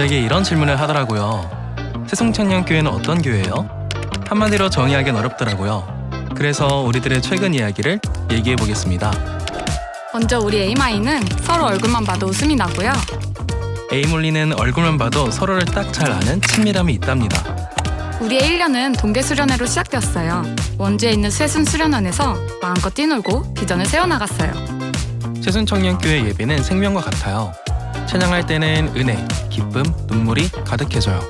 저에게 이런 질문을 하더라고요. 새송천년교회는 어떤 교회예요? 한마디로 정의하기는 어렵더라고요. 그래서 우리들의 최근 이야기를 얘기해 보겠습니다. 먼저 우리 에이마이는 서로 얼굴만 봐도 웃음이 나고요. 에이몰리는 얼굴만 봐도 서로를 딱 잘 아는 친밀함이 있답니다. 우리의 1년은 동계수련회로 시작되었어요. 원주에 있는 쇠순수련원에서 마음껏 뛰놀고 비전을 세워나갔어요. 새순청년교회 예배는 생명과 같아요. 찬양할 때는 은혜, 기쁨, 눈물이 가득해져요.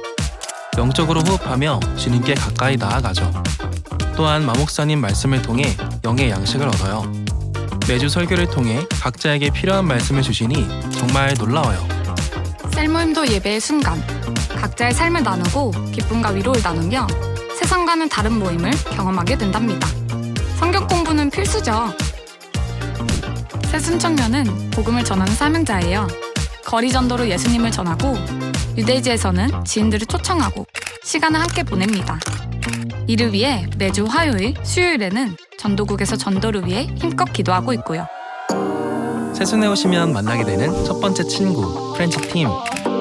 영적으로 호흡하며 주님께 가까이 나아가죠. 또한 마목사님 말씀을 통해 영의 양식을 얻어요. 매주 설교를 통해 각자에게 필요한 말씀을 주시니 정말 놀라워요. 셀모임도 예배의 순간, 각자의 삶을 나누고 기쁨과 위로를 나누며 세상과는 다른 모임을 경험하게 된답니다. 성경 공부는 필수죠. 새순청년은 복음을 전하는 사명자예요. 거리 전도로 예수님을 전하고 유대지에서는 지인들을 초청하고 시간을 함께 보냅니다. 이를 위해 매주 화요일, 수요일에는 전도국에서 전도를 위해 힘껏 기도하고 있고요. 새순에 오시면 만나게 되는 첫 번째 친구, 프렌치팀.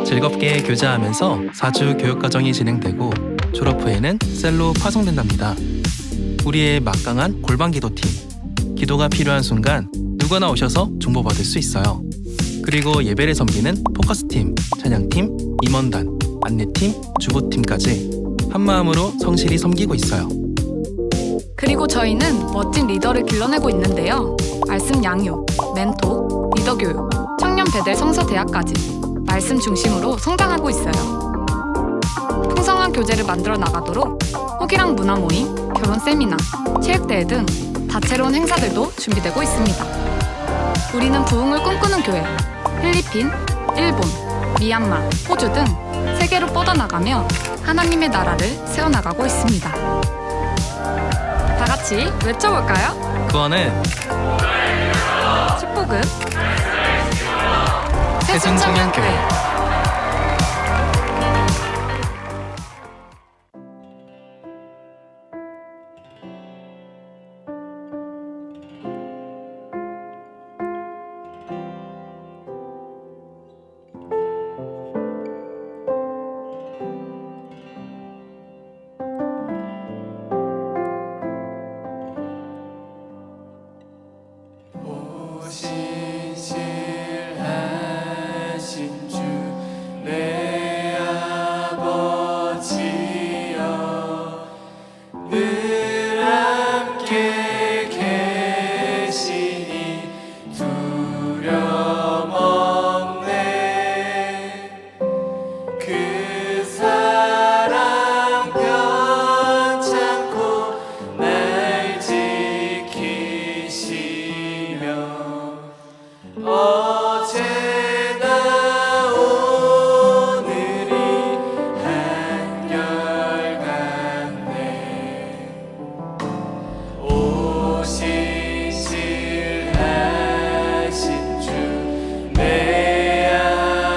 즐겁게 교제하면서 4주 교육과정이 진행되고 졸업 후에는 셀로 파송된답니다. 우리의 막강한 골방기도팀. 기도가 필요한 순간 누구나 오셔서 중보받을 수 있어요. 그리고 예배를 섬기는 포커스팀, 찬양팀, 임원단, 안내팀, 주보팀까지 한마음으로 성실히 섬기고 있어요. 그리고 저희는 멋진 리더를 길러내고 있는데요. 말씀 양육, 멘토, 리더 교육, 청년 배델 성서대학까지 말씀 중심으로 성장하고 있어요. 풍성한 교재를 만들어 나가도록 호기랑 문화 모임, 결혼 세미나, 체육대회 등 다채로운 행사들도 준비되고 있습니다. 우리는 부흥을 꿈꾸는 교회, 필리핀, 일본, 미얀마, 호주 등 세계로 뻗어나가며 하나님의 나라를 세워나가고 있습니다. 다 같이 외쳐볼까요? 구원은 축복은 새순청년교회. 내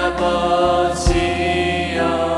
아버지여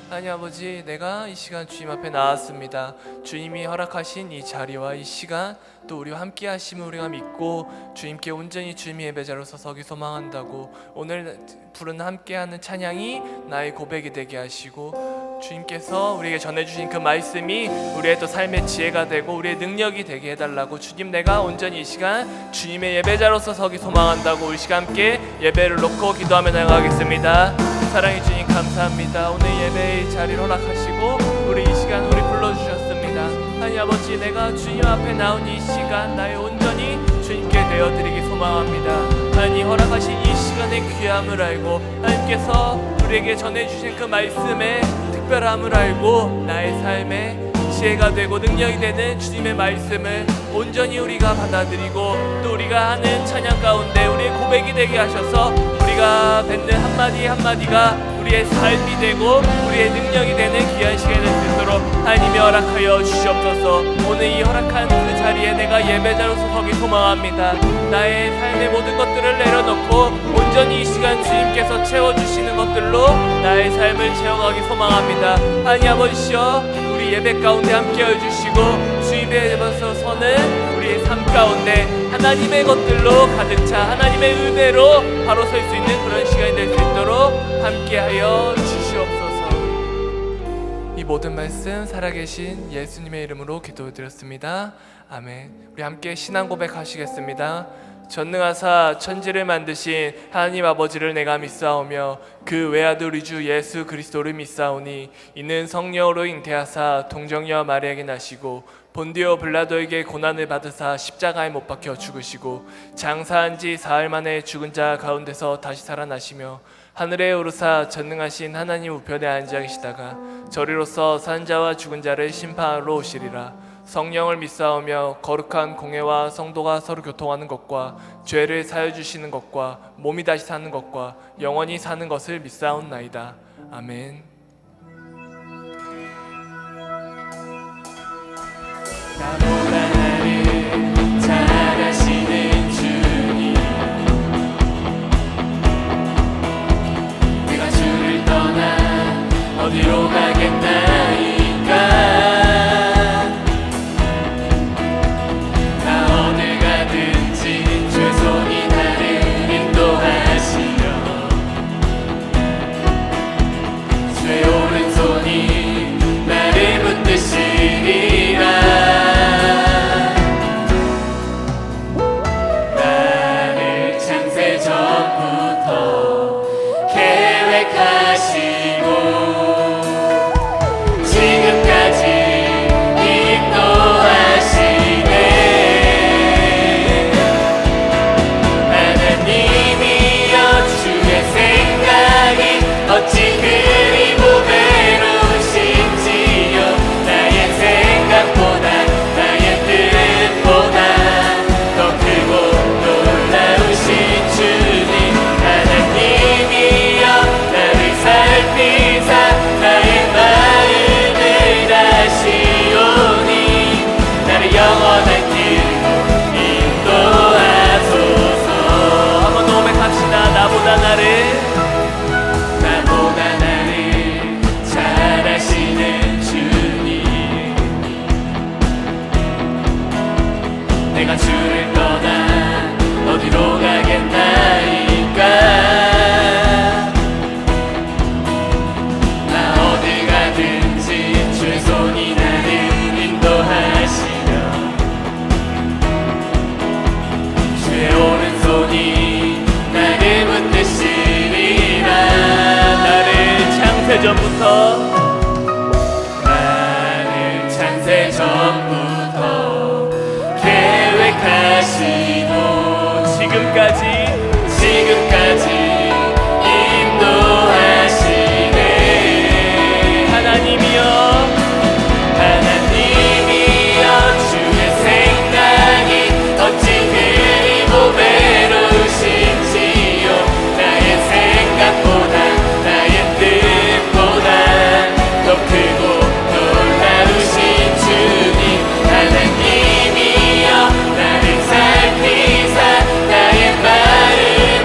하나님 아버지, 내가 이 시간 주님 앞에 나왔습니다. 주님이 허락하신 이 자리와 이 시간, 또 우리와 함께 하심을 우리가 믿고 주님께 온전히 주님의 예배자로서 서기 소망한다고, 오늘 부른 함께하는 찬양이 나의 고백이 되게 하시고, 주님께서 우리에게 전해주신 그 말씀이 우리의 또 삶의 지혜가 되고 우리의 능력이 되게 해달라고, 주님 내가 온전히 이 시간 주님의 예배자로서 서기 소망한다고 우리 시간 함께 예배를 놓고 기도하며 나아가겠습니다. 사랑해 주님 감사합니다. 오늘 예배의 자리를 허락하시고 우리 이 시간 우리 불러주셨습니다. 하나님 아버지, 내가 주님 앞에 나온 이 시간 나의 온전히 주님께 되어드리기 소망합니다. 하나님 허락하신 이 시간의 귀함을 알고 하나님께서 우리에게 전해주신 그 말씀의 특별함을 알고 나의 삶에 지혜가 되고 능력이 되는 주님의 말씀을 온전히 우리가 받아들이고, 또 우리가 하는 찬양 가운데 우리의 고백이 되게 하셔서 우리가 뱉는 한마디 한마디가 우리의 삶이 되고 우리의 능력이 되는 귀한 시간이 될 수 있도록 하나님이 허락하여 주시옵소서. 오늘 이 허락한 그 자리에 내가 예배자로서 서기 소망합니다. 나의 삶의 모든 것들을 내려놓고 온전히 이 시간 주님께서 채워주시는 것들로 나의 삶을 채워가기 소망합니다. 하나님 아버지여, 우리 예배 가운데 함께해 주시고 주님의 앞에서 서는 우리의 삶 가운데 하나님의 것들로 가득 차 하나님의 은혜로 바로 설 수 있는 그런 시간이 될 수 있도록 함께하여 주시옵소서. 이 모든 말씀 살아계신 예수님의 이름으로 기도드렸습니다. 아멘. 우리 함께 신앙 고백하시겠습니다. 전능하사 천지를 만드신 하나님 아버지를 내가 믿사오며 그 외아들 우리 주 예수 그리스도를 믿사오니, 이는 성령으로 잉태하사 동정녀 마리아에게 나시고 본디오 빌라도에게 고난을 받으사 십자가에 못 박혀 죽으시고 장사한 지 사흘 만에 죽은 자 가운데서 다시 살아나시며 하늘에 오르사 전능하신 하나님 우편에 앉아 계시다가 저리로서 산 자와 죽은 자를 심판하러 오시리라. 성령을 믿사오며 거룩한 공회와 성도가 서로 교통하는 것과 죄를 사여 주시는 것과 몸이 다시 사는 것과 영원히 사는 것을 믿사옵나이다. 아멘. 나보다 나를 잘 아시는 주님, 내가 주를 떠나 어디로 가겠나이까. 나를 창세 전부터 계획하시고 지금까지 인도하시네. 하나님이여 주의 생각이 어찌 그리 보배로우신지요. 나의 생각보다 나의 뜻보다 더 크고 놀라우신 주님, 하나님이여 나를 살피사 나의 마음을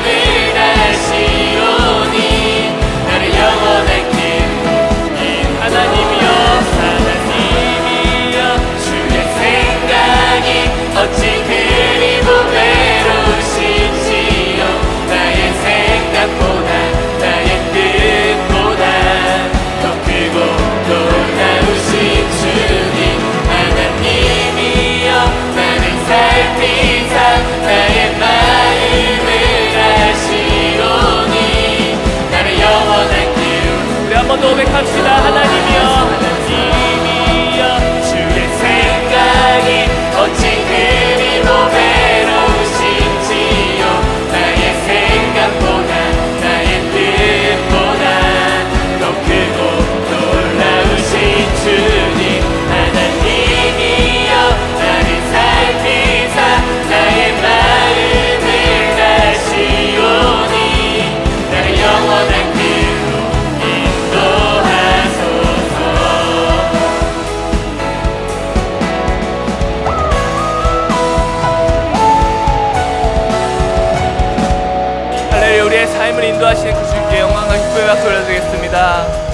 부탁드립니다.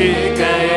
길가에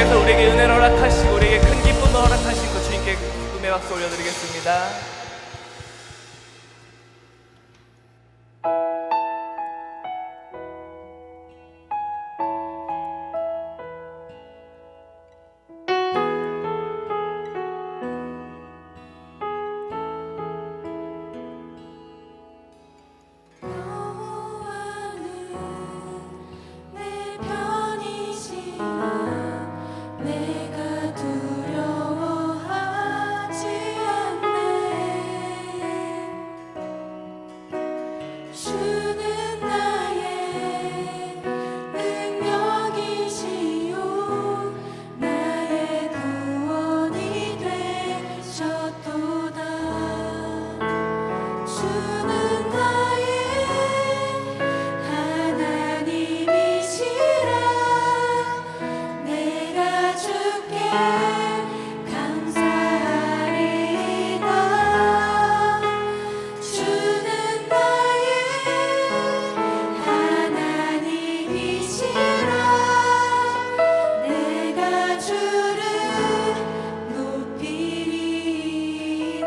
통해서 우리에게 은혜를 허락하시고 우리에게 큰 기쁨을 허락하신 그 주님께 기쁨의 박수 올려드리겠습니다. 내 편이시라 내가 두려워하지 않네. 주는 나의 능력이시요 나의 구원이 되셨도다. 주는 나의 하나님이시라 내가 주께 감사하리이다. 주는 나의 하나님이시라 내가 주를 높이리이다.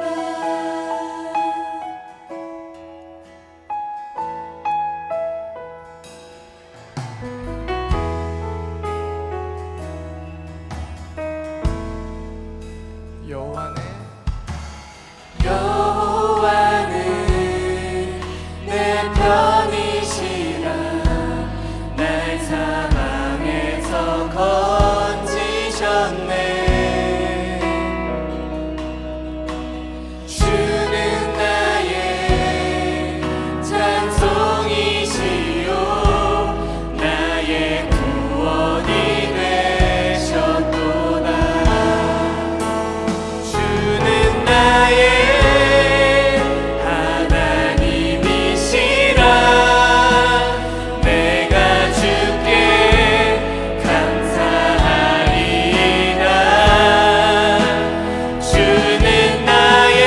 여호와는 내 편이시라 날 사망에서 건지셨네. 주는 나의 찬송이시요 나의 구원이 되셨도다. 주는 나의 하나님이시라 내가 주께 감사하리이다. 주는 나의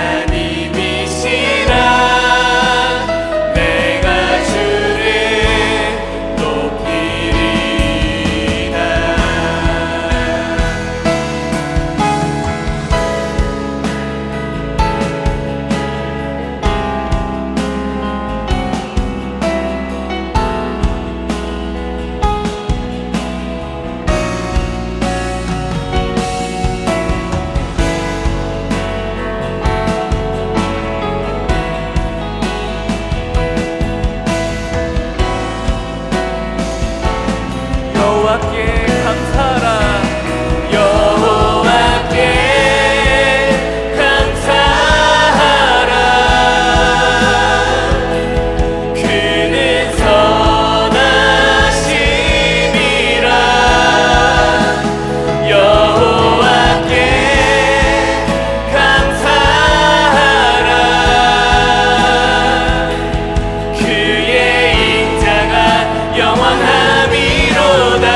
하나님이시라 내가 주를 높이리이다. 여호와께 감사하라. 여호와께 감사하라. 그는 선하심이라. 여호와께 감사하라. 그의 인자가 영원함이로다.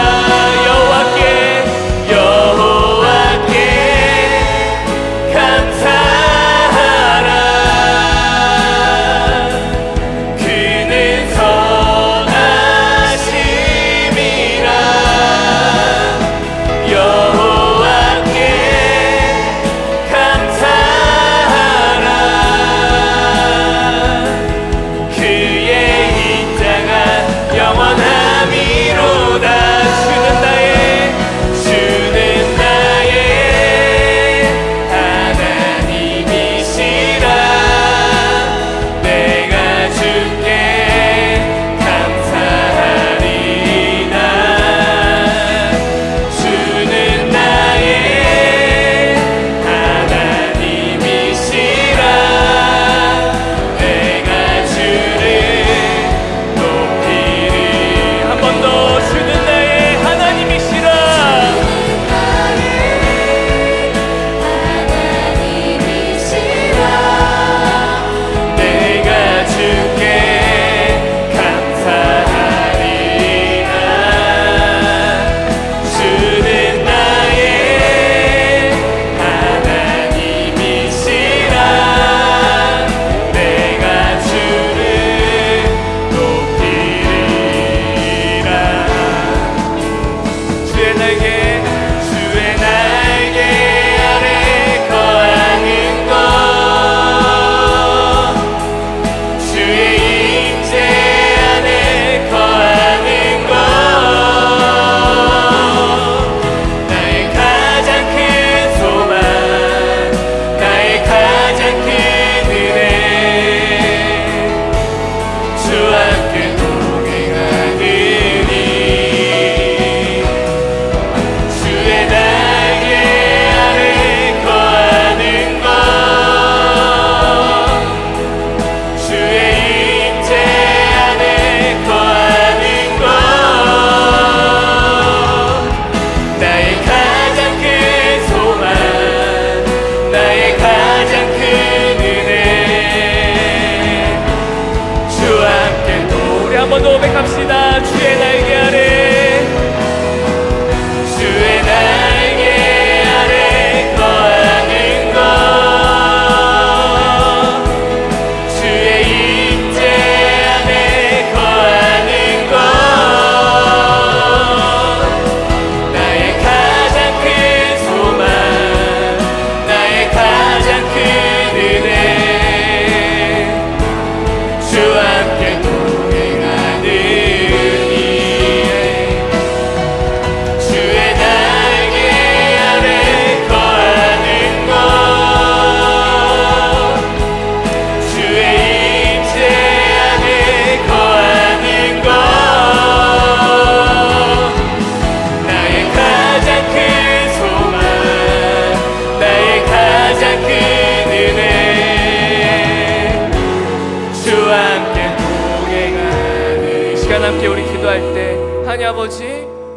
함께 우리 기도할 때 하나님 아버지,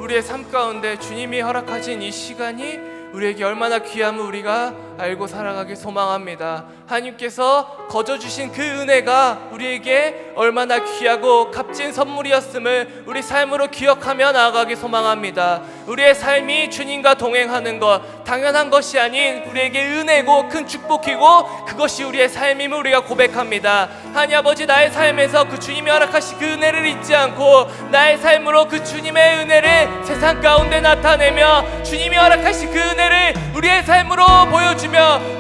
우리의 삶 가운데 주님이 허락하신 이 시간이 우리에게 얼마나 귀함을 우리가 알고 살아가길 소망합니다. 하나님께서 거저주신 그 은혜가 우리에게 얼마나 귀하고 값진 선물이었음을 우리 삶으로 기억하며 나아가길 소망합니다. 우리의 삶이 주님과 동행하는 것, 당연한 것이 아닌 우리에게 은혜고 큰 축복이고 그것이 우리의 삶임을 우리가 고백합니다. 하나님 아버지, 나의 삶에서 그 주님이 허락하신 그 은혜를 잊지 않고 나의 삶으로 그 주님의 은혜를 세상 가운데 나타내며 주님이 허락하신 그 은혜를 우리의 삶으로 보여주며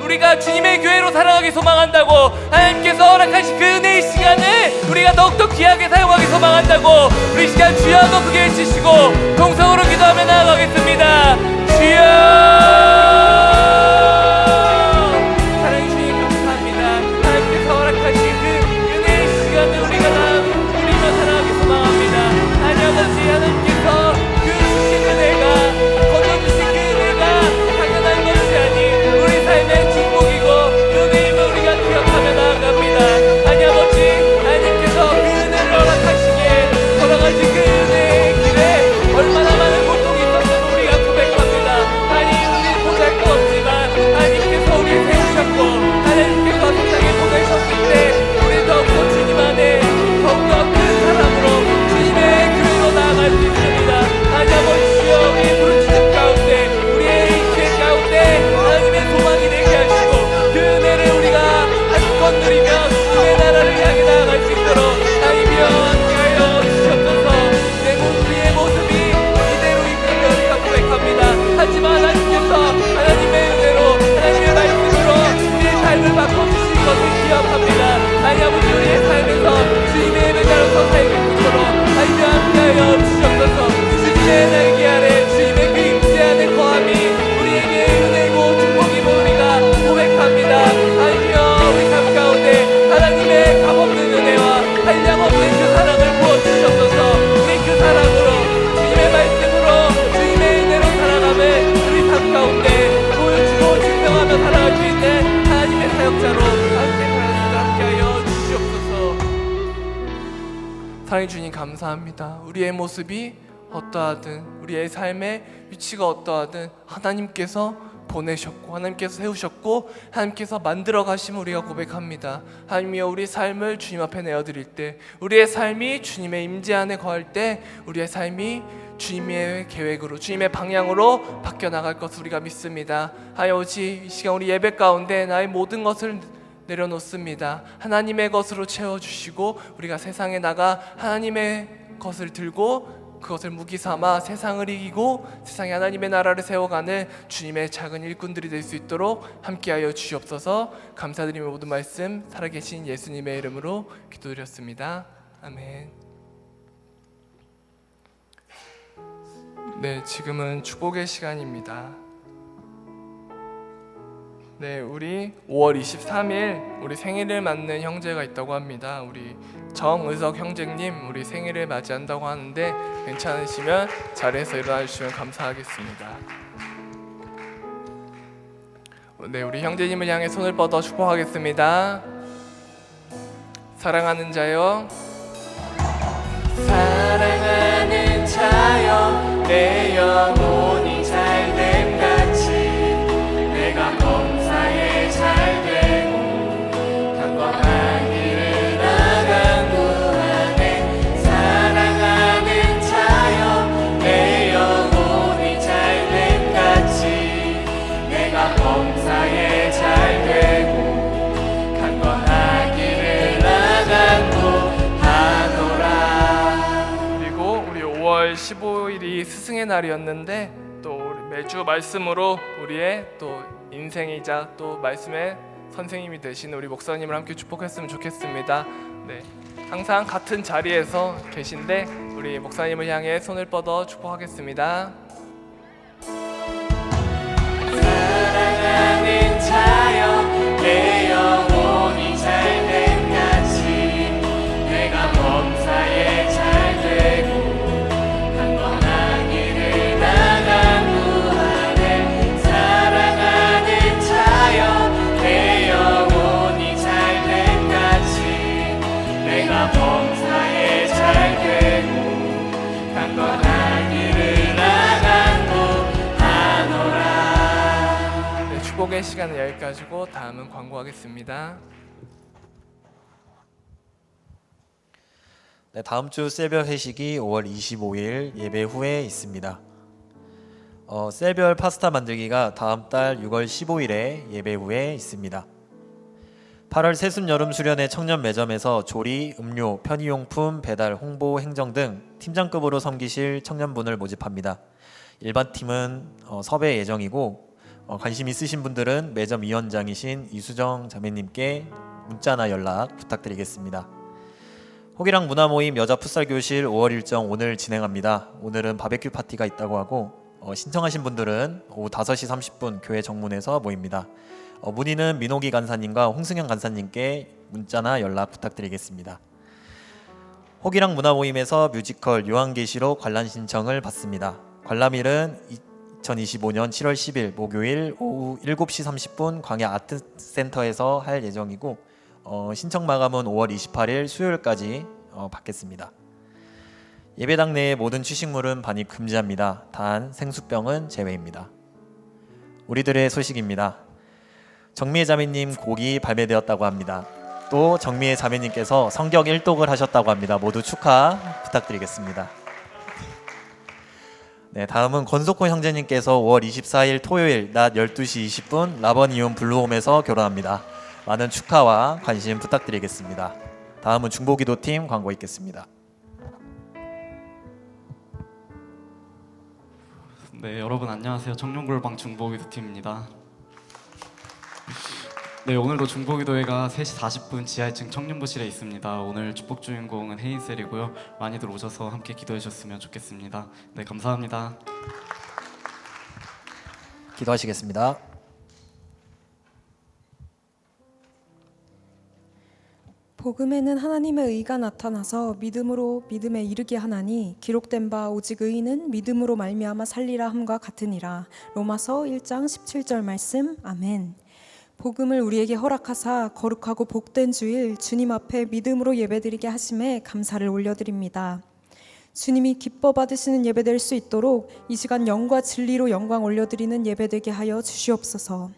우리가 주님의 교회로 살아가기 소망한다고, 하나님께서 허락하신 그 은혜의 시간을 우리가 더욱더 귀하게 사용하기 소망한다고 우리 시간 주여 너 크게 해주시고 동성으로 기도하며 나아가겠습니다. 주여, 사랑의 주님 감사합니다. 하나님께서 허락하신 그 은혜의 시간을 우리가 누리며 살아가기 소망합니다. 하나님 아버지, 하나님께서 그 주신 은혜가, 거둬주신 그 은혜가 당연한 것이 아닌 우리 삶의 축복이고 은혜임을 우리가 기억하며 나아갑니다. 하나님 아버지, 하나님께서 그 은혜를 허락하시기에 걸어가신 그 은혜의 길에 얼마나 많은 고통이 있었음을 우리가 고백합니다. 하나님, 우리 보잘것 없지만 하나님께서 우리를 세우셨고 하나님께서 세상에 보내셨을 때 우리 더욱더 주님 안에 더욱더 큰 사람으로 주님의 교회로 나아갈 수 있습니다. 하나님 아버지, 주여 우리의 부르짖음 가운데 우리의 인생 가운데 하나님의 소망이 되게 하시고 그 은혜를 우리가 한껏 누리며 주의 나라를 향해 나아갈 수 있도록 하나님이여 함께하여 주시옵소서. 우리의 모습이 이대로인 것을 우리가 고백합니다. 하지만 하나님께서 하나님의 은혜로 하나님의 말씀으로 우리의 삶을 바꿔주신 것을 기억합니다. 하나님 아버지, 우리의 삶에서 주님의 예배자로서 살게 되도록 하나님과 함께하여 주시옵소서. 주님의 날개 아래 주님의 그 임재 안에 거함이 우리에게 은혜고 축복이고 우리가 고백합니다. 하나님이여, 우리 삶 가운데 하나님의 값없는 은혜와 한량없는 그 사랑을 부어주시옵소서. 우리 그 사랑으로 주님의 말씀으로 주님의 은혜로 살아감을 우리 삶 가운데 보여주고 증명하며 살아갈 수 있는 하나님의 사역자로 함께하여 주시옵소서. 사랑해 주님 감사합니다. 우리의 모습이 어떠하든 우리의 삶의 위치가 어떠하든 하나님께서 보내셨고 하나님께서 세우셨고 하나님께서 만들어 가심을 우리가 고백합니다. 하나님이여, 우리 삶을 주님 앞에 내어드릴 때, 우리의 삶이 주님의 임재 안에 거할 때 우리의 삶이 주님의 계획으로 주님의 방향으로 바뀌어 나갈 것을 우리가 믿습니다. 하여오지 이 시간 우리 예배 가운데 나의 모든 것을 내려놓습니다. 하나님의 것으로 채워주시고 우리가 세상에 나가 하나님의 것을 들고 그것을 무기 삼아 세상을 이기고 세상에 하나님의 나라를 세워가는 주님의 작은 일꾼들이 될 수 있도록 함께하여 주시옵소서. 감사드리며 모든 말씀 살아계신 예수님의 이름으로 기도드렸습니다. 아멘. 네, 지금은 축복의 시간입니다. 네, 우리 5월 23일 우리 생일을 맞는 형제가 있다고 합니다. 우리 정의석 형제님, 우리 생일을 맞이한다고 하는데 괜찮으시면 자리에서 일어나 주시면 감사하겠습니다. 네, 우리 형제님을 향해 손을 뻗어 축복하겠습니다. 사랑하는 자여, 사랑하는 자여, 내 영혼이 잘됨 같이 내가 검사에 잘되고 경건한 길을 나간구하네. 사랑하는 자여, 내 영혼이 잘됨 같이 내가 검사에 잘되고 경건한 길을 나간구하노라. 그리고 우리 5월 15일이 스승의 날이었는데 또 매주 말씀으로 우리의 또 인생이자 또 말씀의 선생님이 되신 우리 목사님을 함께 축복했으면 좋겠습니다. 네, 항상 같은 자리에서 계신데 우리 목사님을 향해 손을 뻗어 축복하겠습니다. 사랑하는 자여, 내 영혼이 잘됨 같이 내가 범사에 잘되고 강건한 길을 나간구하네. 사랑하는 자여, 내 영혼이 잘됨 같이 내가 범사에 잘되고 축복의 시간은 여기까지고 다음은 광고하겠습니다. 네, 다음 주 셀별 회식이 5월 25일 예배 후에 있습니다. 셀별 파스타 만들기가 다음 달 6월 15일에 예배 후에 있습니다. 8월 새순 여름 수련회 청년 매점에서 조리, 음료, 편의용품, 배달, 홍보, 행정 등 팀장급으로 섬기실 청년분을 모집합니다. 일반 팀은 섭외 예정이고 관심 있으신 분들은 매점 위원장이신 이수정 자매님께 문자나 연락 부탁드리겠습니다. 호기랑 문화모임 여자 풋살교실 5월 일정 오늘 진행합니다. 오늘은 바베큐 파티가 있다고 하고 신청하신 분들은 오후 5시 30분 교회 정문에서 모입니다. 문의는 민호기 간사님과 홍승현 간사님께 문자나 연락 부탁드리겠습니다. 호기랑 문화모임에서 뮤지컬 요한계시록 관람 신청을 받습니다. 관람일은 2025년 7월 10일 목요일 오후 7시 30분 광야 아트센터에서 할 예정이고 신청 마감은 5월 28일 수요일까지 받겠습니다. 예배당 내의 모든 취식물은 반입 금지합니다. 단 생수병은 제외입니다. 우리들의 소식입니다. 정미애 자매님 곡이 발매되었다고 합니다. 또 정미애 자매님께서 성경 1독을 하셨다고 합니다. 모두 축하 부탁드리겠습니다. 네, 다음은 권석호 형제님께서 5월 24일 토요일 낮 12시 20분 라버니움 블루홈에서 결혼합니다. 많은 축하와 관심 부탁드리겠습니다. 다음은 중보기도팀 광고 있겠습니다. 네, 여러분 안녕하세요. 청룡골방 중보기도팀입니다. 네, 오늘도 중보기도회가 3시 40분 지하 1층 청년부실에 있습니다. 오늘 축복 주인공은 혜인셀이고요. 많이들 오셔서 함께 기도해 주셨으면 좋겠습니다. 네, 감사합니다. 기도하시겠습니다. 복음에는 하나님의 의가 나타나서 믿음으로 믿음에 이르게 하나니 기록된 바 오직 의인은 믿음으로 말미암아 살리라 함과 같으니라. 로마서 1장 17절 말씀. 아멘. 복음을 우리에게 허락하사 거룩하고 복된 주일 주님 앞에 믿음으로 예배드리게 하심에 감사를 올려드립니다. 주님이 기뻐 받으시는 예배될 수 있도록 이 시간 영과 진리로 영광 올려드리는 예배되게 하여 주시옵소서.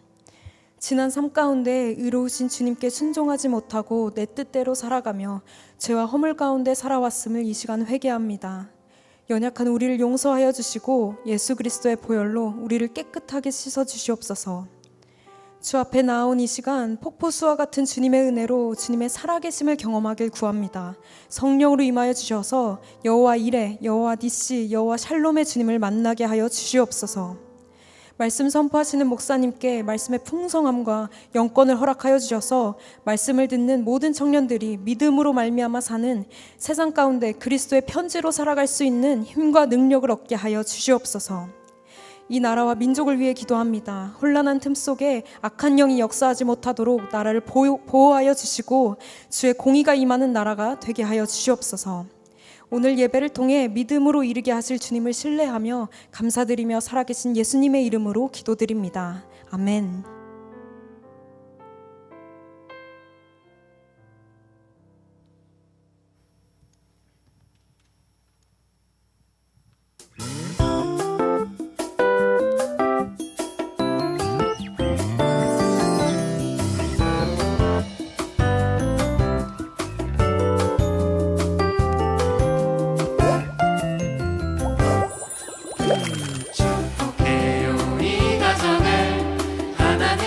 지난 삶 가운데 의로우신 주님께 순종하지 못하고 내 뜻대로 살아가며 죄와 허물 가운데 살아왔음을 이 시간 회개합니다. 연약한 우리를 용서하여 주시고 예수 그리스도의 보혈로 우리를 깨끗하게 씻어 주시옵소서. 주 앞에 나온 이 시간 폭포수와 같은 주님의 은혜로 주님의 살아계심을 경험하길 구합니다. 성령으로 임하여 주셔서 여호와 이레, 여호와 니시, 여호와 샬롬의 주님을 만나게 하여 주시옵소서. 말씀 선포하시는 목사님께 말씀의 풍성함과 영권을 허락하여 주셔서 말씀을 듣는 모든 청년들이 믿음으로 말미암아 사는 세상 가운데 그리스도의 편지로 살아갈 수 있는 힘과 능력을 얻게 하여 주시옵소서. 이 나라와 민족을 위해 기도합니다. 혼란한 틈 속에 악한 영이 역사하지 못하도록 나라를 보호하여 주시고 주의 공의가 임하는 나라가 되게 하여 주시옵소서. 오늘 예배를 통해 믿음으로 이르게 하실 주님을 신뢰하며 감사드리며 살아계신 예수님의 이름으로 기도드립니다. 아멘. 축복해요 이 가정을 하나님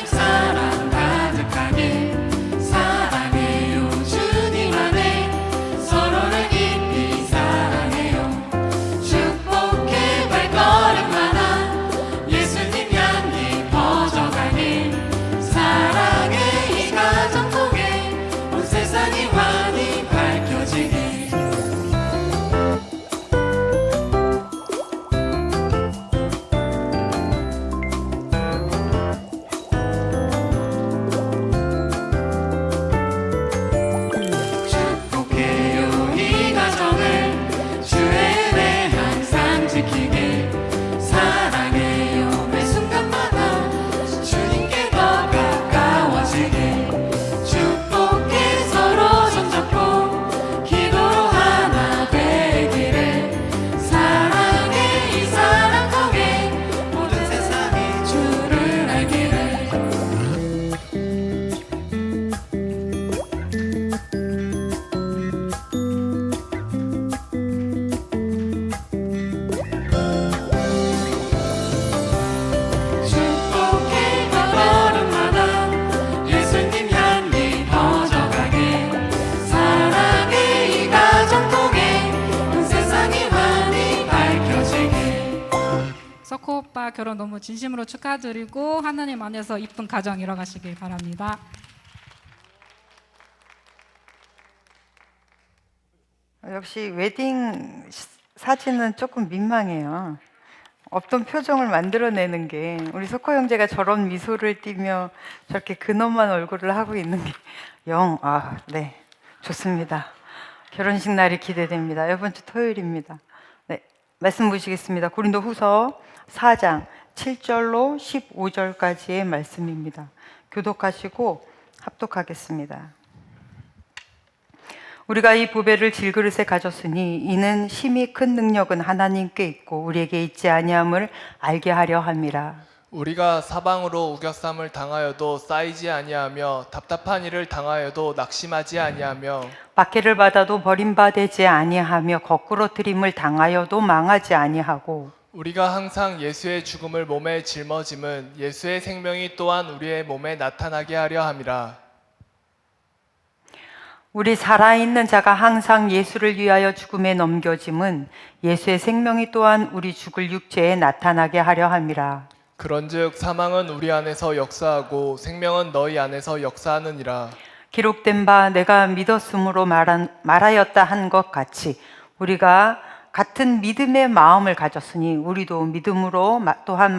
석호 오빠 결혼 너무 진심으로 축하드리고 하나님 안에서 이쁜 가정 이뤄가시길 바랍니다. 역시 웨딩 사진은 조금 민망해요. 없던 표정을 만들어내는 게 우리 석호 형제가 저런 미소를 띠며 저렇게 근엄한 얼굴을 하고 있는 게 네, 좋습니다. 결혼식 날이 기대됩니다. 이번 주 토요일입니다. 네, 말씀 보시겠습니다. 고린도후서 4장 7절로 15절까지의 말씀입니다. 교독하시고 합독하겠습니다. 우리가 이 보배를 질그릇에 가졌으니 이는 심히 큰 능력은 하나님께 있고 우리에게 있지 아니함을 알게 하려 함이라. 우리가 사방으로 우겨쌈을 당하여도 쌓이지 아니하며 답답한 일을 당하여도 낙심하지 아니하며 박해를 받아도 버림받지 아니하며 거꾸로 트림을 당하여도 망하지 아니하고 우리가 항상 예수의 죽음을 몸에 짊어짐은 예수의 생명이 또한 우리의 몸에 나타나게 하려 함이라. 우리 살아있는 자가 항상 예수를 위하여 죽음에 넘겨짐은 예수의 생명이 또한 우리 죽을 육체에 나타나게 하려 함이라. 그런즉 사망은 우리 안에서 역사하고 생명은 너희 안에서 역사하느니라. 기록된 바 내가 믿었으므로 말하였다 한 것 같이 우리가 같은 믿음의 마음을 가졌으니 우리도 믿음으로 또한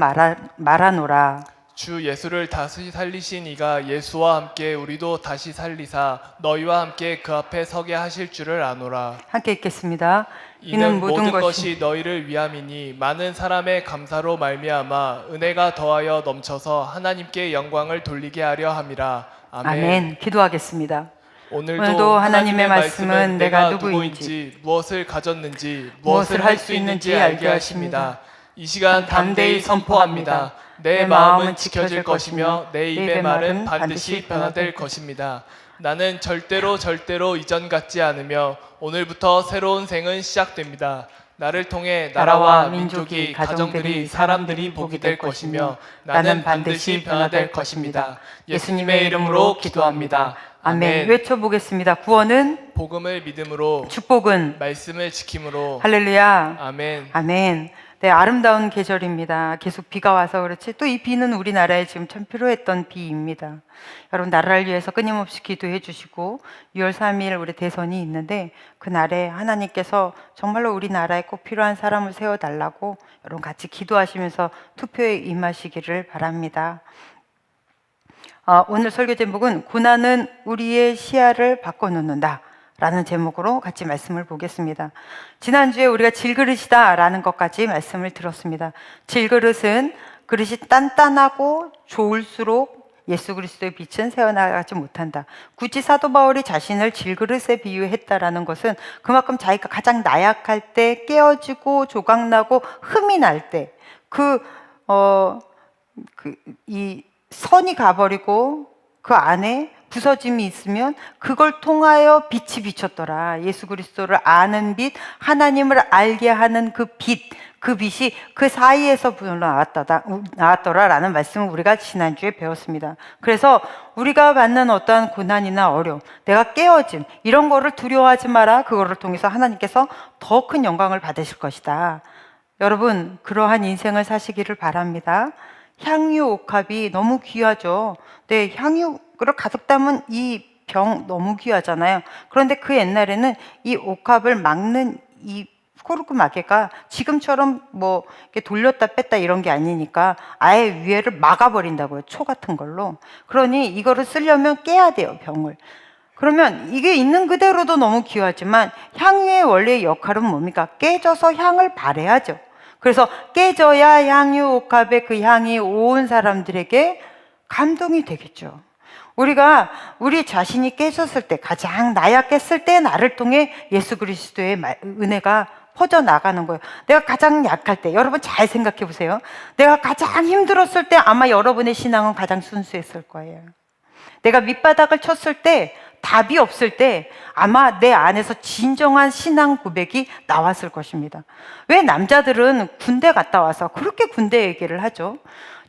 말하노라. 주 예수를 다시 살리신 이가 예수와 함께 우리도 다시 살리사 너희와 함께 그 앞에 서게 하실 줄을 아노라. 함께 읽겠습니다. 이는 모든 것이 너희를 위함이니 많은 사람의 감사로 말미암아 은혜가 더하여 넘쳐서 하나님께 영광을 돌리게 하려 함이라. 아멘. 아멘. 기도하겠습니다. 오늘도 하나님의 말씀은 내가 누구인지 무엇을 가졌는지 무엇을 할 수 있는지 알게 하십니다. 이 시간 담대히 선포합니다. 내 마음은 지켜질 것이며 내 입의 말은 반드시 변화될 것입니다. 나는 절대로 이전 같지 않으며 오늘부터 새로운 생은 시작됩니다. 나를 통해 나라와 민족이, 가정들이, 사람들이 복이 될 것이며 나는 반드시 변화될 것입니다. 예수님의 이름으로 기도합니다. 아멘. 외쳐보겠습니다. 구원은 복음을 믿음으로, 축복은 말씀을 지킴으로. 할렐루야. 아멘. 아멘. 네, 아름다운 계절입니다. 계속 비가 와서 그렇지 또 이 비는 우리나라에 지금 참 필요했던 비입니다. 여러분 나라를 위해서 끊임없이 기도해 주시고 6월 3일 우리 대선이 있는데 그날에 하나님께서 정말로 우리나라에 꼭 필요한 사람을 세워달라고 여러분 같이 기도하시면서 투표에 임하시기를 바랍니다. 오늘 설교 제목은 고난은 우리의 시야를 바꿔놓는다 라는 제목으로 같이 말씀을 보겠습니다. 지난주에 우리가 질그릇이다 라는 것까지 말씀을 들었습니다. 질그릇은 그릇이 단단하고 좋을수록 예수 그리스도의 빛은 새어나가지 못한다. 굳이 사도 바울이 자신을 질그릇에 비유했다라는 것은 그만큼 자기가 가장 나약할 때 깨어지고 조각나고 흠이 날 때 이 선이 가버리고 그 안에 부서짐이 있으면 그걸 통하여 빛이 비쳤더라. 예수 그리스도를 아는 빛, 하나님을 알게 하는 그 빛, 그 빛이 그 사이에서 나왔더라라는 말씀을 우리가 지난주에 배웠습니다. 그래서 우리가 받는 어떠한 고난이나 어려움, 내가 깨어짐 이런 거를 두려워하지 마라. 그거를 통해서 하나님께서 더 큰 영광을 받으실 것이다. 여러분 그러한 인생을 사시기를 바랍니다. 향유 옥합이 너무 귀하죠. 네, 향유를 가득 담은 이 병 너무 귀하잖아요. 그런데 그 옛날에는 이 옥합을 막는 이 코르크 마개가 지금처럼 뭐 이렇게 돌렸다 뺐다 이런 게 아니니까 아예 위에를 막아버린다고요. 초 같은 걸로. 그러니 이거를 쓰려면 깨야 돼요, 병을. 그러면 이게 있는 그대로도 너무 귀하지만 향유의 원래 역할은 뭡니까? 깨져서 향을 발해야죠. 그래서 깨져야 향유 옥합의 그 향이 온 사람들에게 감동이 되겠죠. 우리가 우리 자신이 깨졌을 때, 가장 나약했을 때 나를 통해 예수 그리스도의 은혜가 퍼져나가는 거예요. 내가 가장 약할 때, 여러분 잘 생각해 보세요. 내가 가장 힘들었을 때 아마 여러분의 신앙은 가장 순수했을 거예요. 내가 밑바닥을 쳤을 때, 답이 없을 때 아마 내 안에서 진정한 신앙 고백이 나왔을 것입니다. 왜 남자들은 군대 갔다 와서 그렇게 군대 얘기를 하죠?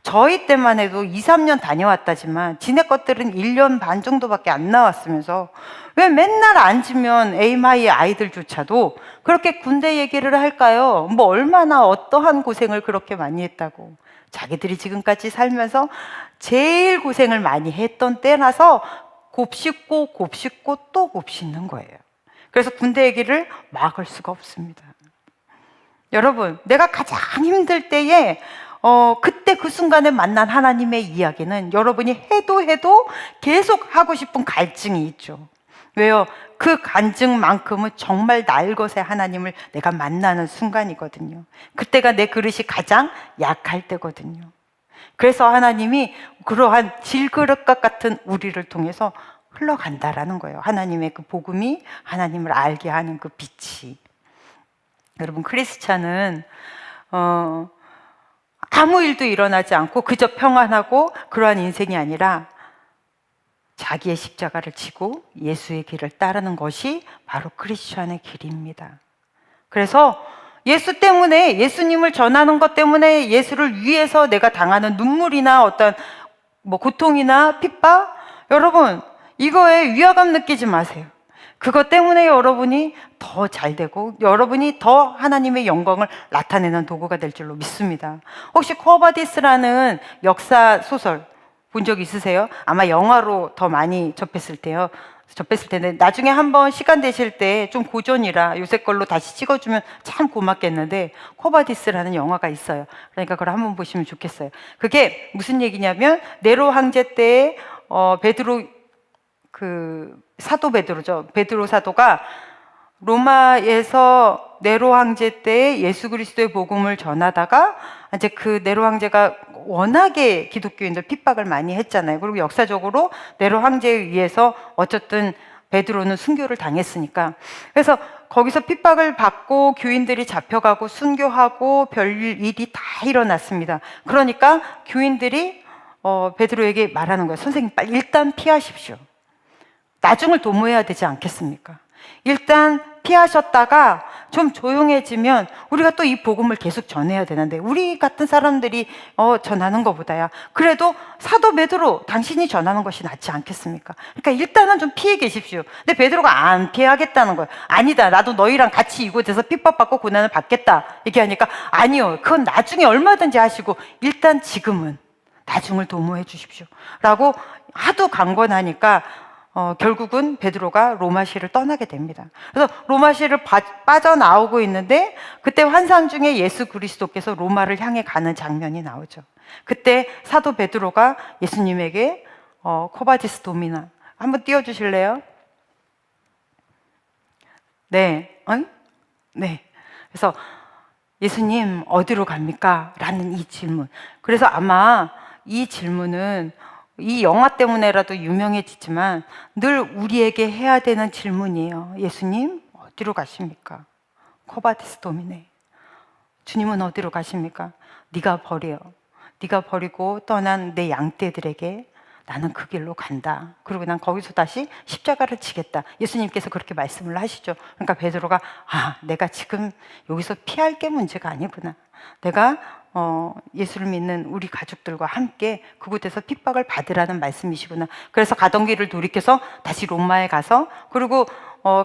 저희 때만 해도 2, 3년 다녀왔다지만 지네 것들은 1년 반 정도밖에 안 나왔으면서 왜 맨날 앉으면 에이마이 아이들조차도 그렇게 군대 얘기를 할까요? 뭐 얼마나 어떠한 고생을 그렇게 많이 했다고. 자기들이 지금까지 살면서 제일 고생을 많이 했던 때라서 곱씹고 곱씹고 또 곱씹는 거예요. 그래서 군대 얘기를 막을 수가 없습니다. 여러분, 내가 가장 힘들 때에 그때 그 순간에 만난 하나님의 이야기는 여러분이 해도 계속 하고 싶은 갈증이 있죠. 왜요? 그 간증만큼은 정말 날 것의 하나님을 내가 만나는 순간이거든요. 그때가 내 그릇이 가장 약할 때거든요. 그래서 하나님이 그러한 질그릇과 같은 우리를 통해서 흘러간다라는 거예요. 하나님의 그 복음이 하나님을 알게 하는 그 빛이. 여러분, 크리스찬은 아무 일도 일어나지 않고 그저 평안하고 그러한 인생이 아니라 자기의 십자가를 지고 예수의 길을 따르는 것이 바로 크리스찬의 길입니다. 그래서 예수 때문에, 예수님을 전하는 것 때문에 예수를 위해서 내가 당하는 눈물이나 어떤 고통이나 핍박, 여러분 이거에 위화감 느끼지 마세요. 그것 때문에 여러분이 더 잘 되고 여러분이 더 하나님의 영광을 나타내는 도구가 될 줄로 믿습니다. 혹시 코어바디스라는 역사 소설 본 적 있으세요? 아마 영화로 더 많이 접했을 텐데 나중에 한번 시간 되실 때 좀 고전이라 요새 걸로 다시 찍어주면 참 고맙겠는데 코바디스라는 영화가 있어요. 그러니까 그걸 한번 보시면 좋겠어요. 그게 무슨 얘기냐면 네로 황제 때 베드로 사도 베드로죠. 베드로 사도가 로마에서 네로 황제 때 예수 그리스도의 복음을 전하다가 이제 그 네로 황제가 워낙에 기독교인들 핍박을 많이 했잖아요. 그리고 역사적으로 네로 황제에 의해서 어쨌든 베드로는 순교를 당했으니까. 그래서 거기서 핍박을 받고 교인들이 잡혀가고 순교하고 별일이 다 일어났습니다. 그러니까 교인들이 베드로에게 말하는 거예요. 선생님, 빨리 일단 피하십시오. 나중을 도모해야 되지 않겠습니까? 일단 피하셨다가 좀 조용해지면 우리가 또 이 복음을 계속 전해야 되는데 우리 같은 사람들이 전하는 것보다야 그래도 사도 베드로 당신이 전하는 것이 낫지 않겠습니까? 그러니까 일단은 좀 피해 계십시오. 근데 베드로가 안 피하겠다는 거예요. 아니다, 나도 너희랑 같이 이곳에서 핍박받고 고난을 받겠다 얘기하니까 아니요, 그건 나중에 얼마든지 하시고 일단 지금은 나중을 도모해 주십시오 라고 하도 강권하니까 결국은 베드로가 로마시를 떠나게 됩니다. 그래서 로마시를 빠져나오고 있는데 그때 환상 중에 예수 그리스도께서 로마를 향해 가는 장면이 나오죠. 그때 사도 베드로가 예수님에게 코바디스 도미나 한번 띄워주실래요? 네. 네. 그래서 예수님 어디로 갑니까? 라는 이 질문. 그래서 아마 이 질문은 이 영화 때문에라도 유명해지지만 늘 우리에게 해야 되는 질문이에요. 예수님 어디로 가십니까? 코바디스 도미네. 주님은 어디로 가십니까? 네가 버려. 네가 버리고 떠난 내 양떼들에게 나는 그 길로 간다. 그리고 난 거기서 다시 십자가를 지겠다. 예수님께서 그렇게 말씀을 하시죠. 그러니까 베드로가 내가 지금 여기서 피할 게 문제가 아니구나. 내가 예수를 믿는 우리 가족들과 함께 그곳에서 핍박을 받으라는 말씀이시구나. 그래서 가던 길을 돌이켜서 다시 로마에 가서 그리고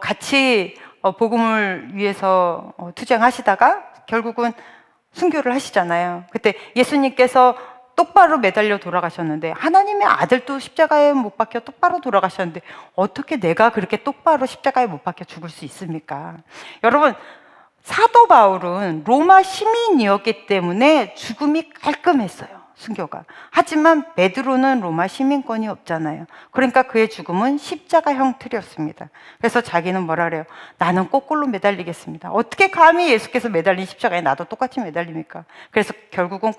같이 복음을 위해서 투쟁하시다가 결국은 순교를 하시잖아요. 그때 예수님께서 똑바로 매달려 돌아가셨는데 하나님의 아들도 십자가에 못 박혀 똑바로 돌아가셨는데 어떻게 내가 그렇게 똑바로 십자가에 못 박혀 죽을 수 있습니까? 여러분, 사도 바울은 로마 시민이었기 때문에 죽음이 깔끔했어요. 순교가. 하지만 베드로는 로마 시민권이 없잖아요. 그러니까 그의 죽음은 십자가 형틀이었습니다. 그래서 자기는 뭐라 그래요? 나는 거꾸로 매달리겠습니다. 어떻게 감히 예수께서 매달린 십자가에 나도 똑같이 매달립니까? 그래서 결국은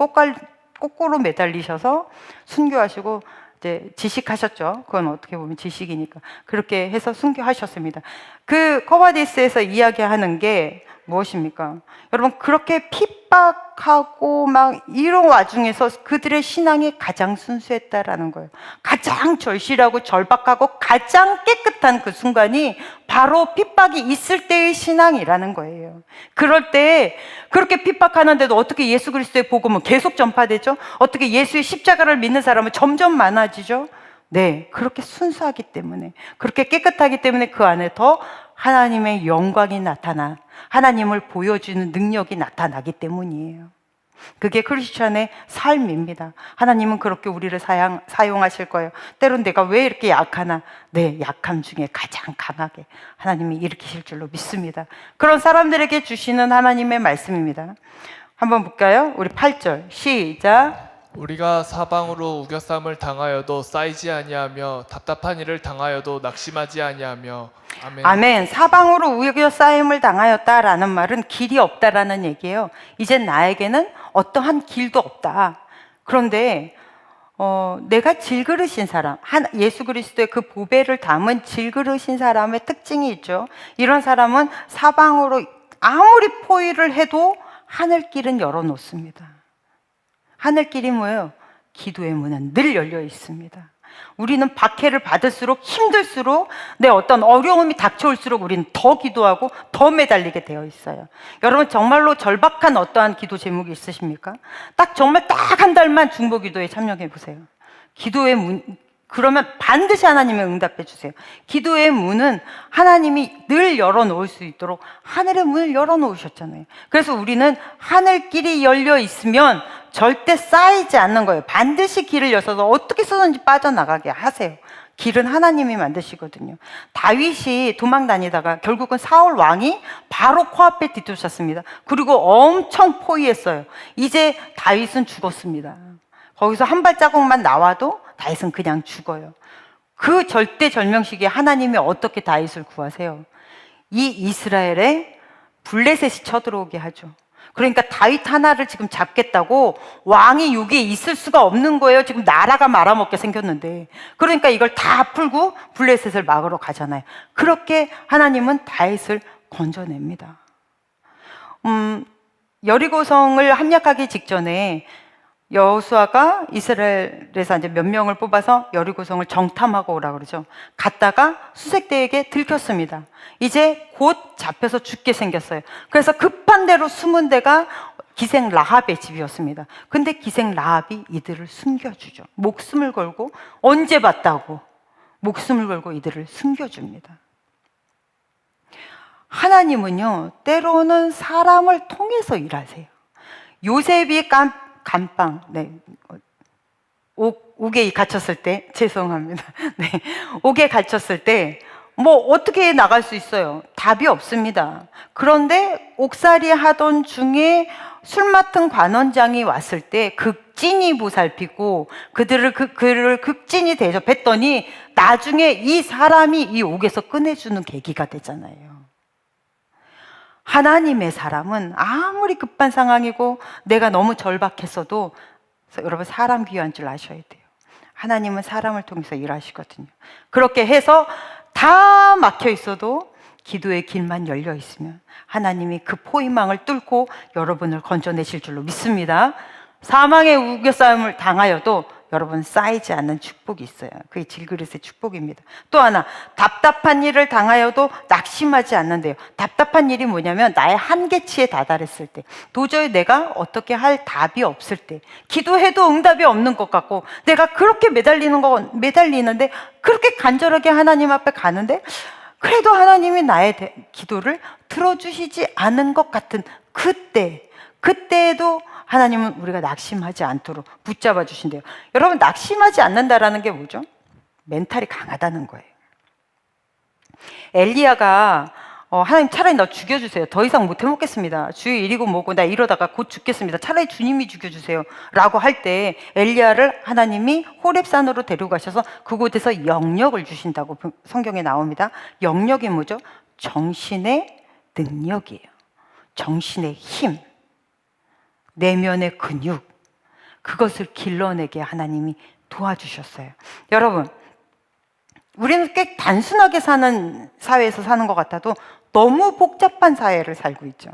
거꾸로 매달리셔서 순교하시고 이제 지식하셨죠. 그건 어떻게 보면 지식이니까. 그렇게 해서 순교하셨습니다. 그 코바디스에서 이야기하는 게 무엇입니까? 여러분, 그렇게 핍박하고 막 이런 와중에서 그들의 신앙이 가장 순수했다라는 거예요. 가장 절실하고 절박하고 가장 깨끗한 그 순간이 바로 핍박이 있을 때의 신앙이라는 거예요. 그럴 때 그렇게 핍박하는데도 어떻게 예수 그리스도의 복음은 계속 전파되죠? 어떻게 예수의 십자가를 믿는 사람은 점점 많아지죠? 네, 그렇게 순수하기 때문에, 그렇게 깨끗하기 때문에 그 안에 더 하나님의 영광이 나타나, 하나님을 보여주는 능력이 나타나기 때문이에요. 그게 크리스천의 삶입니다. 하나님은 그렇게 우리를 사용하실 거예요. 때론 내가 왜 이렇게 약하나? 네, 약함 중에 가장 강하게 하나님이 일으키실 줄로 믿습니다. 그런 사람들에게 주시는 하나님의 말씀입니다. 한번 볼까요? 우리 8절 시작. 우리가 사방으로 우겨쌈을 당하여도 쌓이지 아니하며 답답한 일을 당하여도 낙심하지 아니하며. 아멘. 아멘. 사방으로 우겨싸임을 당하였다라는 말은 길이 없다라는 얘기예요. 이제 나에게는 어떠한 길도 없다. 그런데 내가 질그릇인 사람, 예수 그리스도의 그 보배를 담은 질그릇인 사람의 특징이 있죠. 이런 사람은 사방으로 아무리 포위를 해도 하늘길은 열어놓습니다. 하늘길이 뭐예요? 기도의 문은 늘 열려 있습니다. 우리는 박해를 받을수록 힘들수록 내 어떤 어려움이 닥쳐올수록 우리는 더 기도하고 더 매달리게 되어 있어요. 여러분 정말로 절박한 어떠한 기도 제목이 있으십니까? 정말 딱 한 달만 중보 기도에 참여해 보세요. 기도의 문, 그러면 반드시 하나님이 응답해 주세요. 기도의 문은 하나님이 늘 열어놓을 수 있도록 하늘의 문을 열어놓으셨잖아요. 그래서 우리는 하늘길이 열려 있으면 절대 쌓이지 않는 거예요. 반드시 길을 여셔서 어떻게 쓰든지 빠져나가게 하세요. 길은 하나님이 만드시거든요. 다윗이 도망 다니다가 결국은 사울 왕이 바로 코앞에 뒤쫓았습니다. 그리고 엄청 포위했어요. 이제 다윗은 죽었습니다. 거기서 한 발자국만 나와도 다윗은 그냥 죽어요. 그 절대절명시기에 하나님이 어떻게 다윗을 구하세요? 이 이스라엘에 블레셋이 쳐들어오게 하죠. 그러니까 다윗 하나를 지금 잡겠다고 왕이 여기에 있을 수가 없는 거예요. 지금 나라가 말아먹게 생겼는데. 그러니까 이걸 다 풀고 블레셋을 막으러 가잖아요. 그렇게 하나님은 다윗을 건져냅니다. 여리고성을 함락하기 직전에 여호수아가 이스라엘에서 이제 몇 명을 뽑아서 여리고성을 정탐하고 오라고 그러죠. 갔다가 수색대에게 들켰습니다. 이제 곧 잡혀서 죽게 생겼어요. 그래서 급한 대로 숨은 데가 기생 라합의 집이었습니다. 근데 기생 라합이 이들을 숨겨주죠. 목숨을 걸고, 언제 봤다고 목숨을 걸고 이들을 숨겨줍니다. 하나님은요, 때로는 사람을 통해서 일하세요. 요셉이 감방, 네, 옥에 갇혔을 때, 죄송합니다. 네, 옥에 갇혔을 때, 어떻게 나갈 수 있어요? 답이 없습니다. 그런데 옥살이 하던 중에 술 맡은 관원장이 왔을 때 극진히 보살피고 그를 극진히 대접했더니 나중에 이 사람이 이 옥에서 꺼내주는 계기가 되잖아요. 하나님의 사람은 아무리 급한 상황이고 내가 너무 절박했어도, 여러분 사람 귀한 줄 아셔야 돼요. 하나님은 사람을 통해서 일하시거든요. 그렇게 해서 다 막혀 있어도 기도의 길만 열려 있으면 하나님이 그 포위망을 뚫고 여러분을 건져내실 줄로 믿습니다. 사망의 우겨싸움을 당하여도 여러분 쌓이지 않는 축복이 있어요. 그게 질그릇의 축복입니다. 또 하나, 답답한 일을 당하여도 낙심하지 않는데요. 답답한 일이 뭐냐면 나의 한계치에 다다랐을 때, 도저히 내가 어떻게 할 답이 없을 때, 기도해도 응답이 없는 것 같고 내가 그렇게 매달리는데 그렇게 간절하게 하나님 앞에 가는데 그래도 하나님이 나의 기도를 들어주시지 않은 것 같은 그때에도 하나님은 우리가 낙심하지 않도록 붙잡아 주신대요. 여러분, 낙심하지 않는다라는 게 뭐죠? 멘탈이 강하다는 거예요. 엘리야가 하나님 차라리 나 죽여주세요. 더 이상 못 해먹겠습니다. 주의 일이고 뭐고 나 이러다가 곧 죽겠습니다. 차라리 주님이 죽여주세요. 라고 할 때 엘리야를 하나님이 호렙산으로 데려가셔서 그곳에서 영력을 주신다고 성경에 나옵니다. 영력이 뭐죠? 정신의 능력이에요. 정신의 힘, 내면의 근육, 그것을 길러내게 하나님이 도와주셨어요. 여러분, 우리는 꽤 단순하게 사는 사회에서 사는 것 같아도 너무 복잡한 사회를 살고 있죠.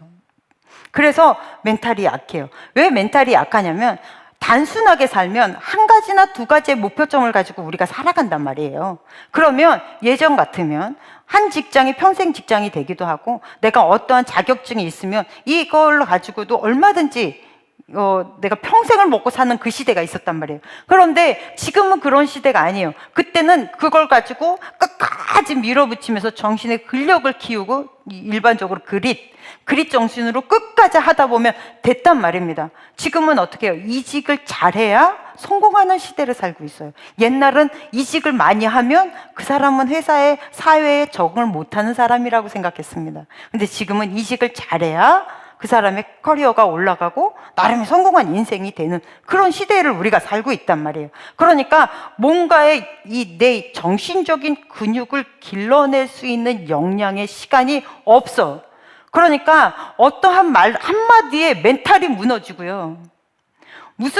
그래서 멘탈이 약해요. 왜 멘탈이 약하냐면 단순하게 살면 한 가지나 두 가지의 목표점을 가지고 우리가 살아간단 말이에요. 그러면 예전 같으면 한 직장이 평생 직장이 되기도 하고 내가 어떠한 자격증이 있으면 이걸 가지고도 얼마든지 내가 평생을 먹고 사는 그 시대가 있었단 말이에요. 그런데 지금은 그런 시대가 아니에요. 그때는 그걸 가지고 끝까지 밀어붙이면서 정신의 근력을 키우고 일반적으로 그릿 정신으로 끝까지 하다 보면 됐단 말입니다. 지금은 어떻게 해요? 이직을 잘해야 성공하는 시대를 살고 있어요. 옛날은 이직을 많이 하면 그 사람은 회사에, 사회에 적응을 못하는 사람이라고 생각했습니다. 근데 지금은 이직을 잘해야 그 사람의 커리어가 올라가고 나름의 성공한 인생이 되는 그런 시대를 우리가 살고 있단 말이에요. 그러니까 뭔가의 내 정신적인 근육을 길러낼 수 있는 역량의 시간이 없어. 그러니까 어떠한 말 한마디에 멘탈이 무너지고요.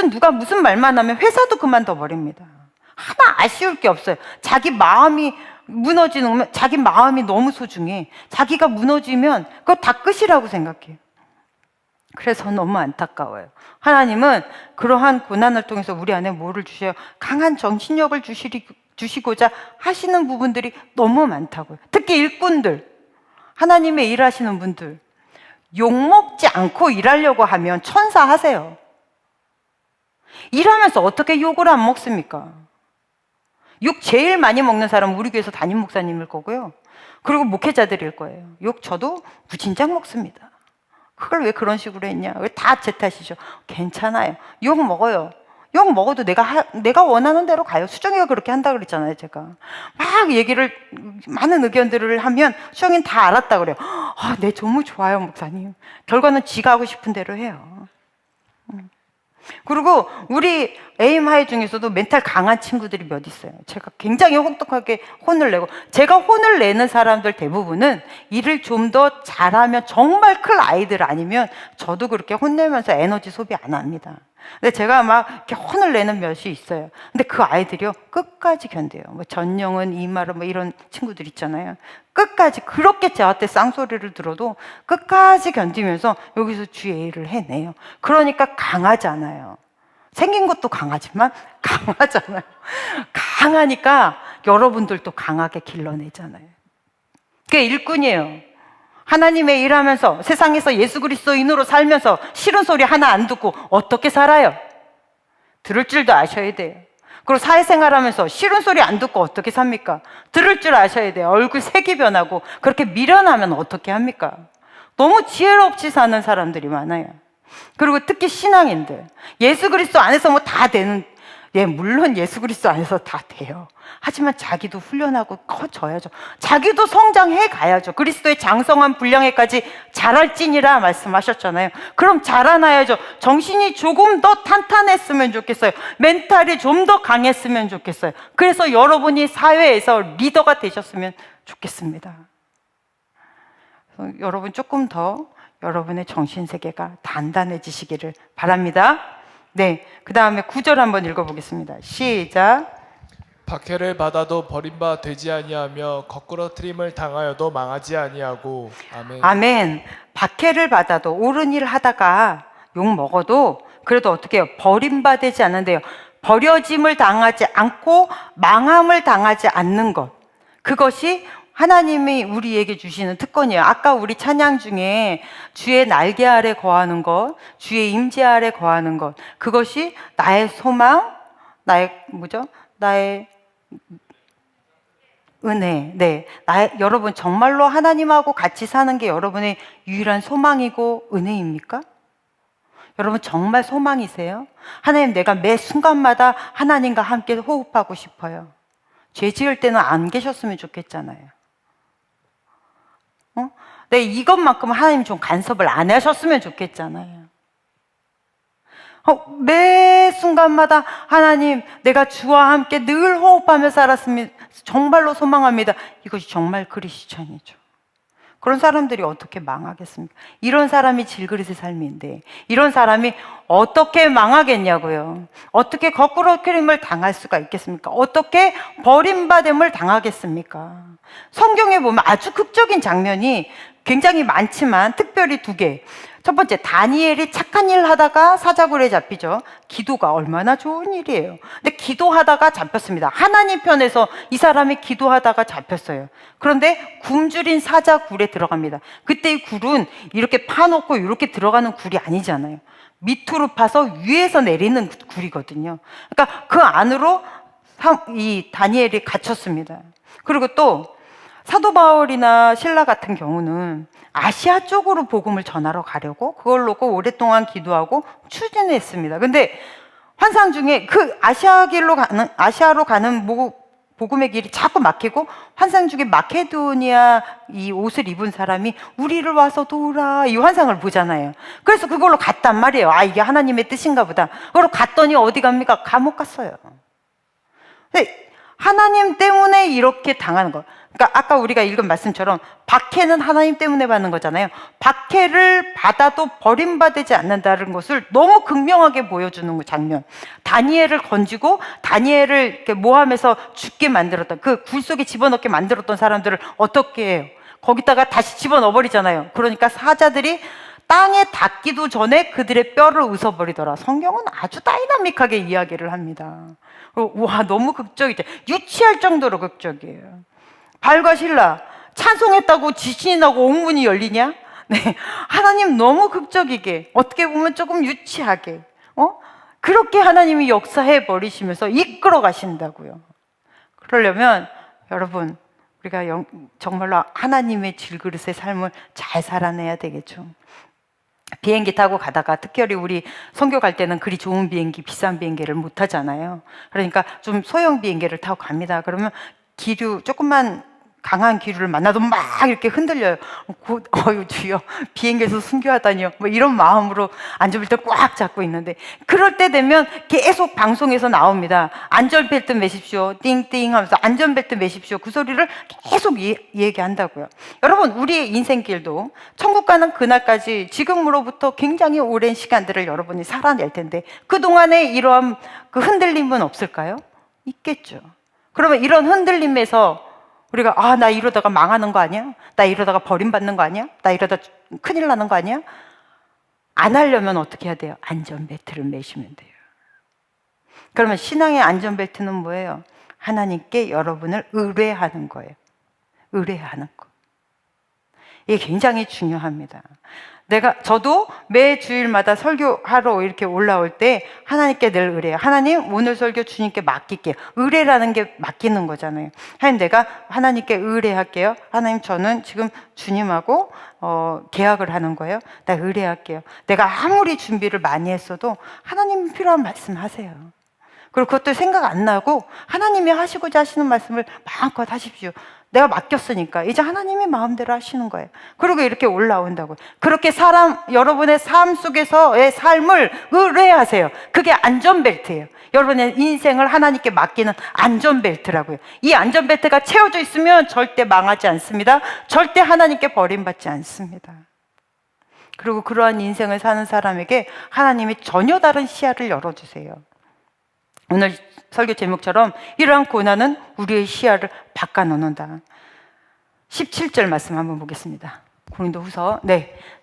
누가 무슨 말만 하면 회사도 그만둬 버립니다. 하나 아쉬울 게 없어요. 자기 마음이 무너지는 거면 자기 마음이 너무 소중해. 자기가 무너지면 그거 다 끝이라고 생각해요. 그래서 너무 안타까워요. 하나님은 그러한 고난을 통해서 우리 안에 뭐를 주셔요? 강한 정신력을 주시고자 하시는 부분들이 너무 많다고요. 특히 일꾼들, 하나님의 일하시는 분들, 욕먹지 않고 일하려고 하면 천사하세요. 일하면서 어떻게 욕을 안 먹습니까? 욕 제일 많이 먹는 사람은 우리 교회에서 담임 목사님일 거고요. 그리고 목회자들일 거예요. 욕 저도 무진장 먹습니다. 그걸 왜 그런 식으로 했냐? 왜 다 제 탓이죠? 괜찮아요. 욕 먹어요. 욕 먹어도 내가 원하는 대로 가요. 수정이가 그렇게 한다 그랬잖아요, 제가. 막 많은 의견들을 하면 수정이는 다 알았다 그래요. 네, 너무 좋아요, 목사님. 결과는 지가 하고 싶은 대로 해요. 그리고 우리 에임하이 중에서도 멘탈 강한 친구들이 몇 있어요. 제가 굉장히 혹독하게 혼을 내고, 제가 혼을 내는 사람들 대부분은 일을 좀 더 잘하면 정말 클 아이들 아니면 저도 그렇게 혼내면서 에너지 소비 안 합니다. 근데 제가 막 이렇게 혼을 내는 몇이 있어요. 근데 그 아이들이요 끝까지 견뎌요. 뭐 전영은, 이마르 뭐 이런 친구들 있잖아요. 끝까지 그렇게 저한테 쌍소리를 들어도 끝까지 견디면서 여기서 주의 일을 해내요. 그러니까 강하잖아요. 생긴 것도 강하지만 강하잖아요. 강하니까 여러분들도 강하게 길러내잖아요. 그게 일꾼이에요. 하나님의 일하면서 세상에서 예수 그리스도인으로 살면서 싫은 소리 하나 안 듣고 어떻게 살아요? 들을 줄도 아셔야 돼요. 그리고 사회생활하면서 싫은 소리 안 듣고 어떻게 삽니까? 들을 줄 아셔야 돼요. 얼굴 색이 변하고 그렇게 미련하면 어떻게 합니까? 너무 지혜롭지 사는 사람들이 많아요. 그리고 특히 신앙인들, 예수 그리스도 안에서 뭐 다 되는, 물론 예수 그리스도 안에서 다 돼요. 하지만 자기도 훈련하고 커져야죠. 자기도 성장해 가야죠. 그리스도의 장성한 분량에까지 자랄지니라 말씀하셨잖아요. 그럼 자라나야죠. 정신이 조금 더 탄탄했으면 좋겠어요. 멘탈이 좀 더 강했으면 좋겠어요. 그래서 여러분이 사회에서 리더가 되셨으면 좋겠습니다. 여러분 조금 더 여러분의 정신세계가 단단해지시기를 바랍니다. 네, 그 다음에 9절 한번 읽어보겠습니다. 시작. 박해를 받아도 버림바 되지 아니하며 거꾸로 트림을 당하여도 망하지 아니하고. 아멘. 아멘. 박해를 받아도 옳은 일 하다가 욕 먹어도 그래도 어떻게 해요? 버림받지 않는데요. 버려짐을 당하지 않고 망함을 당하지 않는 것. 그것이 하나님이 우리에게 주시는 특권이에요. 아까 우리 찬양 중에 주의 날개 아래 거하는 것, 주의 임재 아래 거하는 것, 그것이 나의 소망, 나의 은혜. 네, 여러분 정말로 하나님하고 같이 사는 게 여러분의 유일한 소망이고 은혜입니까? 여러분 정말 소망이세요? 하나님, 내가 매 순간마다 하나님과 함께 호흡하고 싶어요. 죄 지을 때는 안 계셨으면 좋겠잖아요. 네, 이것만큼 하나님 좀 간섭을 안 하셨으면 좋겠잖아요. 매 순간마다 하나님, 내가 주와 함께 늘 호흡하며 살았으면 정말로 소망합니다. 이것이 정말 크리스천이죠. 그런 사람들이 어떻게 망하겠습니까? 이런 사람이 질그릇의 삶인데 이런 사람이 어떻게 망하겠냐고요. 어떻게 거꾸로 크림을 당할 수가 있겠습니까? 어떻게 버림받음을 당하겠습니까? 성경에 보면 아주 극적인 장면이 굉장히 많지만 특별히 두 개. 첫 번째, 다니엘이 착한 일 하다가 사자굴에 잡히죠. 기도가 얼마나 좋은 일이에요. 근데 기도하다가 잡혔습니다. 하나님 편에서 이 사람이 기도하다가 잡혔어요. 그런데 굶주린 사자굴에 들어갑니다. 그때 이 굴은 이렇게 파놓고 이렇게 들어가는 굴이 아니잖아요. 밑으로 파서 위에서 내리는 굴이거든요. 그러니까 그 안으로 이 다니엘이 갇혔습니다. 그리고 또 사도 바울이나 신라 같은 경우는 아시아 쪽으로 복음을 전하러 가려고 그걸 놓고 오랫동안 기도하고 추진했습니다. 근데 환상 중에 그 아시아로 가는 복음의 길이 자꾸 막히고 환상 중에 마케도니아 이 옷을 입은 사람이 우리를 와서 도우라 이 환상을 보잖아요. 그래서 그걸로 갔단 말이에요. 아, 이게 하나님의 뜻인가 보다. 그걸로 갔더니 어디 갑니까? 감옥 갔어요. 근데 하나님 때문에 이렇게 당하는 거. 그러니까 아까 우리가 읽은 말씀처럼 박해는 하나님 때문에 받는 거잖아요. 박해를 받아도 버림받지 않는다는 것을 너무 극명하게 보여주는 장면. 다니엘을 건지고 다니엘을 이렇게 모함해서 죽게 만들었던 그 굴 속에 집어넣게 만들었던 사람들을 어떻게 해요? 거기다가 다시 집어넣어 버리잖아요. 그러니까 사자들이 땅에 닿기도 전에 그들의 뼈를 웃어버리더라. 성경은 아주 다이나믹하게 이야기를 합니다. 와, 너무 극적이죠. 유치할 정도로 극적이에요. 발과 신라 찬송했다고 지진이 나고 옥문이 열리냐? 네, 하나님 너무 극적이게 어떻게 보면 조금 유치하게 그렇게 하나님이 역사해 버리시면서 이끌어 가신다고요. 그러려면 여러분 우리가 정말로 하나님의 질그릇의 삶을 잘 살아내야 되겠죠. 비행기 타고 가다가 특별히 우리 선교 갈 때는 그리 좋은 비행기, 비싼 비행기를 못 타잖아요. 그러니까 좀 소형 비행기를 타고 갑니다. 그러면 기류, 조금만 강한 기류를 만나도 막 이렇게 흔들려요. 어유 주여, 비행기에서 순교하다니요. 뭐 이런 마음으로 안전벨트 꽉 잡고 있는데 그럴 때 되면 계속 방송에서 나옵니다. 안전벨트 매십시오. 띵띵 하면서 안전벨트 매십시오. 그 소리를 계속 얘기한다고요. 여러분, 우리의 인생길도 천국 가는 그날까지 지금으로부터 굉장히 오랜 시간들을 여러분이 살아낼 텐데 그동안에 이러한 그 흔들림은 없을까요? 있겠죠. 그러면 이런 흔들림에서 우리가 나 이러다가 망하는 거 아니야? 나 이러다가 버림받는 거 아니야? 나 이러다 큰일 나는 거 아니야? 안 하려면 어떻게 해야 돼요? 안전벨트를 매시면 돼요. 그러면 신앙의 안전벨트는 뭐예요? 하나님께 여러분을 의뢰하는 거예요. 의뢰하는 거. 이게 굉장히 중요합니다. 저도 매 주일마다 설교하러 이렇게 올라올 때 하나님께 늘 의뢰해요. 하나님, 오늘 설교 주님께 맡길게요. 의뢰라는 게 맡기는 거잖아요. 하나님, 내가 하나님께 의뢰할게요. 하나님, 저는 지금 주님하고 계약을 하는 거예요. 나 의뢰할게요. 내가 아무리 준비를 많이 했어도 하나님 필요한 말씀 하세요. 그리고 그것도 생각 안 나고 하나님이 하시고자 하시는 말씀을 마음껏 하십시오. 내가 맡겼으니까 이제 하나님이 마음대로 하시는 거예요. 그리고 이렇게 올라온다고요. 그렇게 여러분의 삶 속에서의 삶을 의뢰하세요. 그게 안전벨트예요. 여러분의 인생을 하나님께 맡기는 안전벨트라고요. 이 안전벨트가 채워져 있으면 절대 망하지 않습니다. 절대 하나님께 버림받지 않습니다. 그리고 그러한 인생을 사는 사람에게 하나님이 전혀 다른 시야를 열어주세요. 오늘 설교 제목처럼 이러한 고난은 우리의 시야를 바꿔놓는다. 17절 말씀 한번 보겠습니다. 고린도후서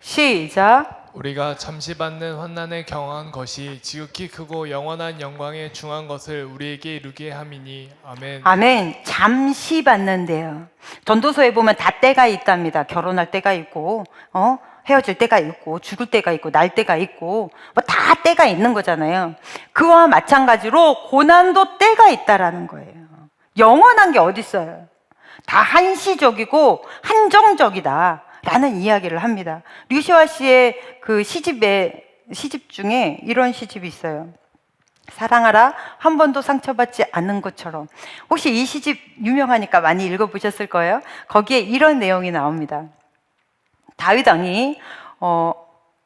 시작. 우리가 잠시 받는 환난에 경한 것이 지극히 크고 영원한 영광에 중한 것을 우리에게 이루게 함이니. 아멘. 아멘. 잠시 받는데요. 전도서에 보면 다 때가 있답니다. 결혼할 때가 있고 헤어질 때가 있고 죽을 때가 있고 날 때가 있고 다 때가 있는 거잖아요. 그와 마찬가지로 고난도 때가 있다라는 거예요. 영원한 게 어디 있어요? 다 한시적이고 한정적이다라는 이야기를 합니다. 류시아 씨의 그 시집 중에 이런 시집이 있어요. 사랑하라, 한 번도 상처받지 않는 것처럼. 혹시 이 시집 유명하니까 많이 읽어보셨을 거예요. 거기에 이런 내용이 나옵니다. 다윗 왕이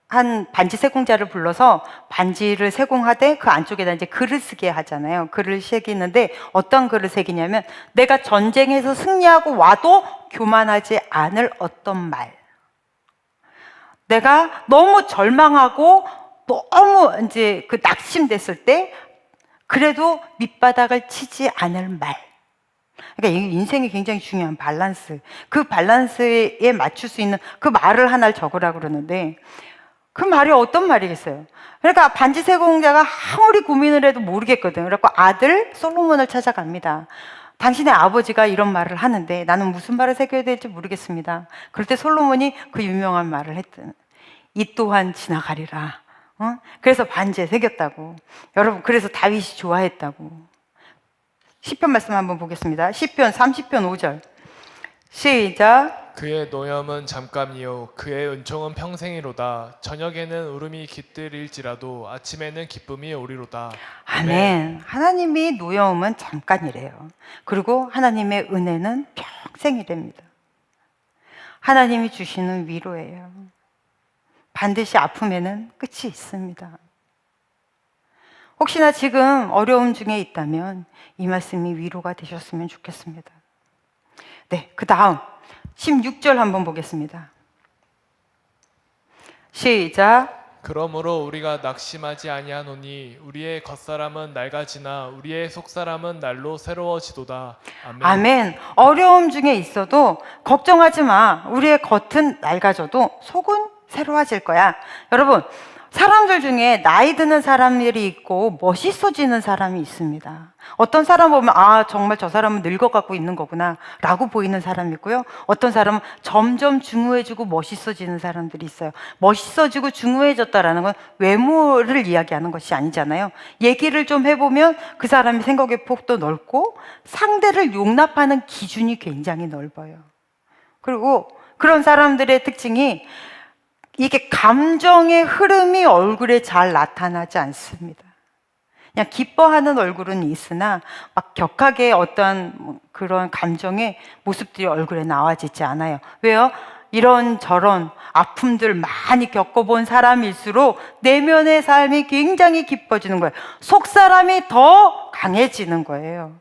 한 반지 세공자를 불러서 반지를 세공하되 그 안쪽에다 이제 글을 쓰게 하잖아요. 글을 새기는데 어떤 글을 새기냐면 내가 전쟁에서 승리하고 와도 교만하지 않을 어떤 말. 내가 너무 절망하고 너무 이제 그 낙심됐을 때 그래도 밑바닥을 치지 않을 말. 그러니까 이 인생이 굉장히 중요한 밸런스. 그 밸런스에 맞출 수 있는 그 말을 하나를 적으라고 그러는데 그 말이 어떤 말이겠어요? 그러니까 반지 세공자가 아무리 고민을 해도 모르겠거든. 그래서 아들 솔로몬을 찾아갑니다. 당신의 아버지가 이런 말을 하는데 나는 무슨 말을 새겨야 될지 모르겠습니다. 그럴 때 솔로몬이 그 유명한 말을 했던 이 또한 지나가리라. 그래서 반지에 새겼다고. 여러분, 그래서 다윗이 좋아했다고. 시편 말씀 한번 보겠습니다. 시편 30편 5절. 시작. 그의 노염은 잠깐이요 그의 은총은 평생이로다. 저녁에는 울음이 깃들일지라도 아침에는 기쁨이 오리로다. 아멘. 하나님이 노여움은 잠깐이래요. 그리고 하나님의 은혜는 평생이랍니다. 하나님이 주시는 위로예요. 반드시 아픔에는 끝이 있습니다. 혹시나 지금 어려움 중에 있다면 이 말씀이 위로가 되셨으면 좋겠습니다. 네, 그 다음 16절 한번 보겠습니다. 시작. 그러므로 우리가 낙심하지 아니하노니 우리의 겉사람은 낡아지나 우리의 속사람은 날로 새로워지도다. 아멘. 아멘. 어려움 중에 있어도 걱정하지 마. 우리의 겉은 낡아져도 속은 새로워질 거야. 여러분, 사람들 중에 나이 드는 사람들이 있고 멋있어지는 사람이 있습니다. 어떤 사람 보면 아 정말 저 사람은 늙어가고 있는 거구나 라고 보이는 사람이 있고요. 어떤 사람은 점점 중후해지고 멋있어지는 사람들이 있어요. 멋있어지고 중후해졌다라는 건 외모를 이야기하는 것이 아니잖아요. 얘기를 좀 해보면 그 사람의 생각의 폭도 넓고 상대를 용납하는 기준이 굉장히 넓어요. 그리고 그런 사람들의 특징이 이게 감정의 흐름이 얼굴에 잘 나타나지 않습니다. 그냥 기뻐하는 얼굴은 있으나 막 격하게 어떤 그런 감정의 모습들이 얼굴에 나와지지 않아요. 왜요? 이런저런 아픔들 많이 겪어본 사람일수록 내면의 삶이 굉장히 기뻐지는 거예요. 속사람이 더 강해지는 거예요.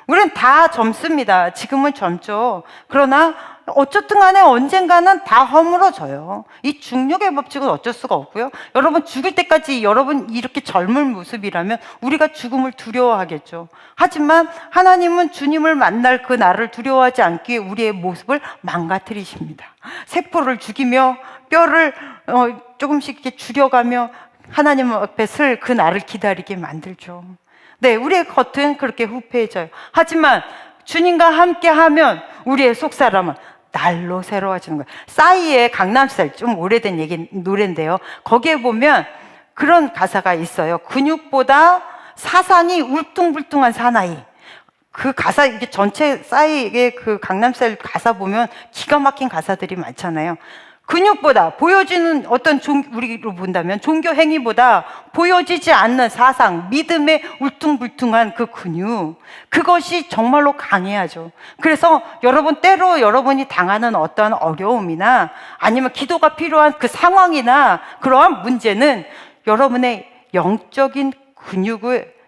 우리는 다 젊습니다. 지금은 젊죠. 그러나 어쨌든 간에 언젠가는 다 허물어져요. 이 중력의 법칙은 어쩔 수가 없고요. 여러분 죽을 때까지 여러분 이렇게 젊은 모습이라면 우리가 죽음을 두려워하겠죠. 하지만 하나님은 주님을 만날 그 날을 두려워하지 않기에 우리의 모습을 망가뜨리십니다. 세포를 죽이며 뼈를 조금씩 이렇게 줄여가며 하나님 앞에 설 그 날을 기다리게 만들죠. 네, 우리의 겉은 그렇게 후패해져요. 하지만 주님과 함께하면 우리의 속사람은 날로 새로워지는 거예요. 싸이의 강남스타일, 좀 오래된 노래인데요. 거기에 보면 그런 가사가 있어요. 근육보다 사상이 울퉁불퉁한 사나이. 그 가사, 이게 전체 싸이의 그 강남스타일 가사 보면 기가 막힌 가사들이 많잖아요. 근육보다 보여지는 어떤 우리로 본다면 종교 행위보다 보여지지 않는 사상, 믿음의 울퉁불퉁한 그 근육, 그것이 정말로 강해야죠. 그래서 여러분 때로 여러분이 당하는 어떤 어려움이나 아니면 기도가 필요한 그 상황이나 그러한 문제는 여러분의 영적인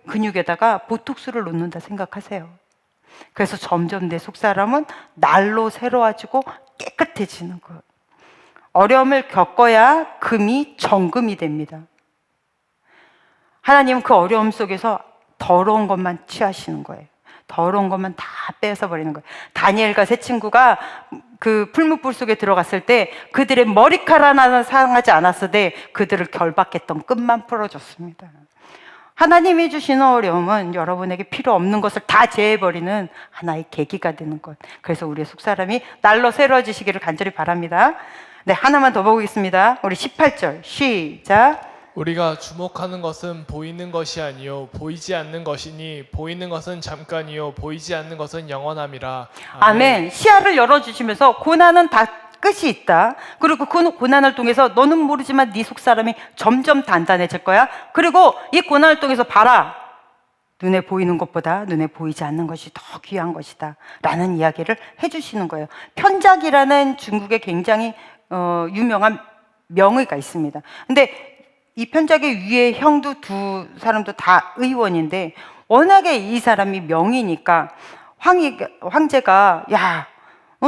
근육에다가 보톡스를 놓는다 생각하세요. 그래서 점점 내 속사람은 날로 새로워지고 깨끗해지는 거예요. 어려움을 겪어야 금이 정금이 됩니다. 하나님은 그 어려움 속에서 더러운 것만 취하시는 거예요. 더러운 것만 다 뺏어버리는 거예요. 다니엘과 세 친구가 그 풀무불 속에 들어갔을 때 그들의 머리카락 하나 상하지 않았으되 그들을 결박했던 끈만 풀어줬습니다. 하나님이 주시는 어려움은 여러분에게 필요 없는 것을 다 제해버리는 하나의 계기가 되는 것. 그래서 우리의 속사람이 날로 새로워지시기를 간절히 바랍니다. 네, 하나만 더 보겠습니다. 우리 18절 시작. 우리가 주목하는 것은 보이는 것이 아니요 보이지 않는 것이니 보이는 것은 잠깐이요 보이지 않는 것은 영원함이라. 아멘. 시야를 열어주시면서 고난은 다 끝이 있다. 그리고 그 고난을 통해서 너는 모르지만 네 속사람이 점점 단단해질 거야. 그리고 이 고난을 통해서 봐라. 눈에 보이는 것보다 눈에 보이지 않는 것이 더 귀한 것이다 라는 이야기를 해주시는 거예요. 편작이라는 중국의 굉장히 유명한 명의가 있습니다. 근데 이 편작의 위에 형도 두 사람도 다 의원인데 워낙에 이 사람이 명의니까 황제가 야,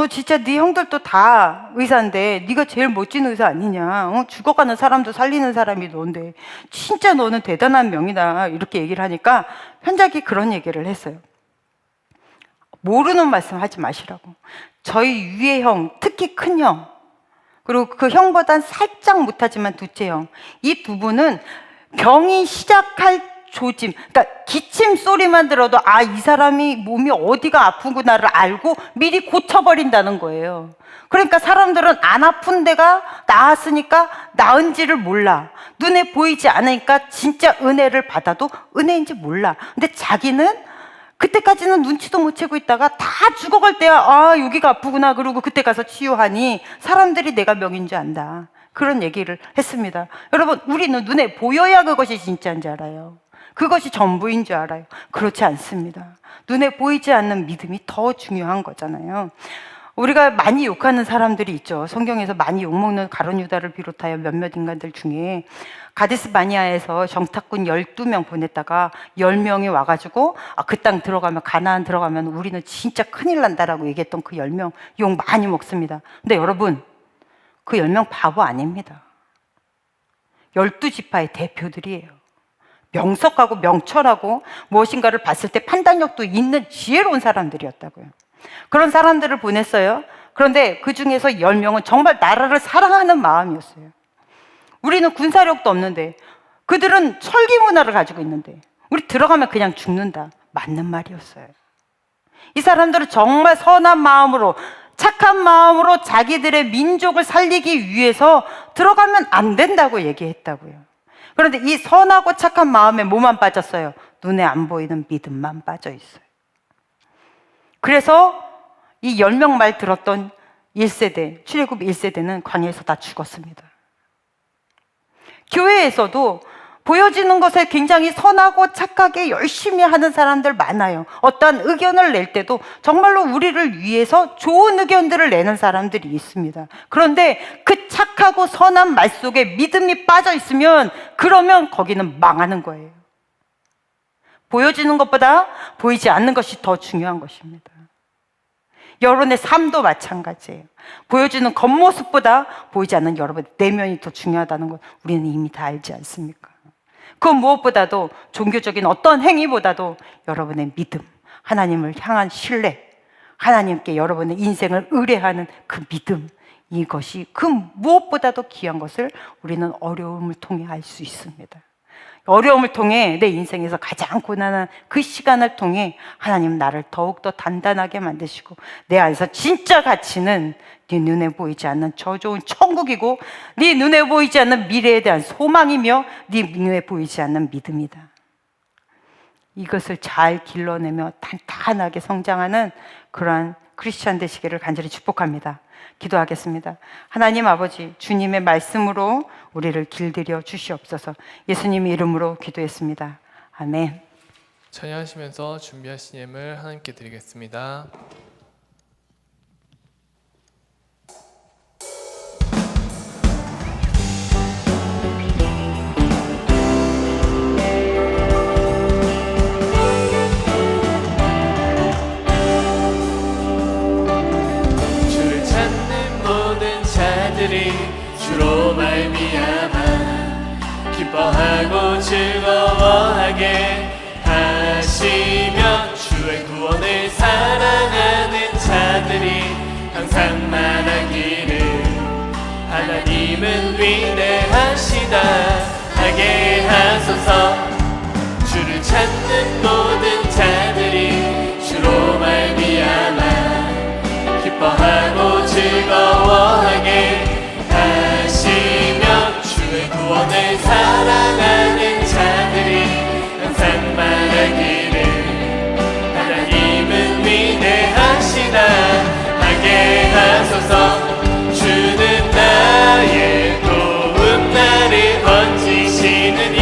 진짜 네 형들도 다 의사인데 네가 제일 멋진 의사 아니냐? 죽어가는 사람도 살리는 사람이 너인데 진짜 너는 대단한 명이다. 이렇게 얘기를 하니까 편작이 그런 얘기를 했어요. 모르는 말씀 하지 마시라고. 저희 위의 형, 특히 큰 형, 그리고 그 형보단 살짝 못하지만 둘째 형, 이 두 분은 병이 시작할 조짐, 그러니까 기침 소리만 들어도 이 사람이 몸이 어디가 아프구나를 알고 미리 고쳐버린다는 거예요. 그러니까 사람들은 안 아픈 데가 나았으니까 나은지를 몰라. 눈에 보이지 않으니까 진짜 은혜를 받아도 은혜인지 몰라. 근데 자기는 그때까지는 눈치도 못 채고 있다가 다 죽어갈 때야 여기가 아프구나 그러고 그때 가서 치유하니 사람들이 내가 명인 줄 안다. 그런 얘기를 했습니다. 여러분, 우리는 눈에 보여야 그것이 진짜인 줄 알아요. 그것이 전부인 줄 알아요. 그렇지 않습니다. 눈에 보이지 않는 믿음이 더 중요한 거잖아요. 우리가 많이 욕하는 사람들이 있죠. 성경에서 많이 욕먹는 가룟 유다를 비롯하여 몇몇 인간들 중에 가데스 바니아에서 정탐꾼 12명 보냈다가 10명이 와가지고 그 땅 들어가면, 가나안 들어가면 우리는 진짜 큰일 난다라고 얘기했던 그 10명 욕 많이 먹습니다. 근데 여러분, 그 10명 바보 아닙니다. 12지파의 대표들이에요. 명석하고 명철하고 무엇인가를 봤을 때 판단력도 있는 지혜로운 사람들이었다고요. 그런 사람들을 보냈어요. 그런데 그 중에서 10명은 정말 나라를 사랑하는 마음이었어요. 우리는 군사력도 없는데 그들은 철기 문화를 가지고 있는데 우리 들어가면 그냥 죽는다. 맞는 말이었어요. 이 사람들은 정말 선한 마음으로, 착한 마음으로 자기들의 민족을 살리기 위해서 들어가면 안 된다고 얘기했다고요. 그런데 이 선하고 착한 마음에 뭐만 빠졌어요? 눈에 안 보이는 믿음만 빠져 있어요. 그래서 이 10명 말 들었던 1세대, 출애굽 1세대는 광야에서 다 죽었습니다. 교회에서도 보여지는 것에 굉장히 선하고 착하게 열심히 하는 사람들 많아요. 어떠한 의견을 낼 때도 정말로 우리를 위해서 좋은 의견들을 내는 사람들이 있습니다. 그런데 그 착하고 선한 말 속에 믿음이 빠져 있으면 그러면 거기는 망하는 거예요. 보여지는 것보다 보이지 않는 것이 더 중요한 것입니다. 여러분의 삶도 마찬가지예요. 보여지는 겉모습보다 보이지 않는 여러분의 내면이 더 중요하다는 걸 우리는 이미 다 알지 않습니까? 그 무엇보다도 종교적인 어떤 행위보다도 여러분의 믿음, 하나님을 향한 신뢰, 하나님께 여러분의 인생을 의뢰하는 그 믿음, 이것이 그 무엇보다도 귀한 것을 우리는 어려움을 통해 알 수 있습니다. 어려움을 통해 내 인생에서 가장 고난한 그 시간을 통해 하나님 나를 더욱더 단단하게 만드시고 내 안에서 진짜 가치는 네 눈에 보이지 않는 저 좋은 천국이고 네 눈에 보이지 않는 미래에 대한 소망이며 네 눈에 보이지 않는 믿음이다. 이것을 잘 길러내며 단단하게 성장하는 그러한 크리스찬 되시기를 간절히 축복합니다. 기도하겠습니다. 하나님 아버지, 주님의 말씀으로 우리를 길들여 주시옵소서. 예수님의 이름으로 기도했습니다. 아멘. 찬양하시면서 준비하신 예물 하나님께 드리겠습니다. 주로 말미암아 기뻐하고 즐거워하게 하시며 주의 구원을 사랑하는 자들이 항상 말하기를 하나님은 위대하시다 하게 하소서. 주를 찾는 모든 자들이 주로 말미암아 기뻐하고 즐거워하게 하시며 주의 구원을 사랑하는 자들이 항상 말하기를 하나님은 위대하시다 하게 하소서. 주는 나의 도움 나를 건지시느니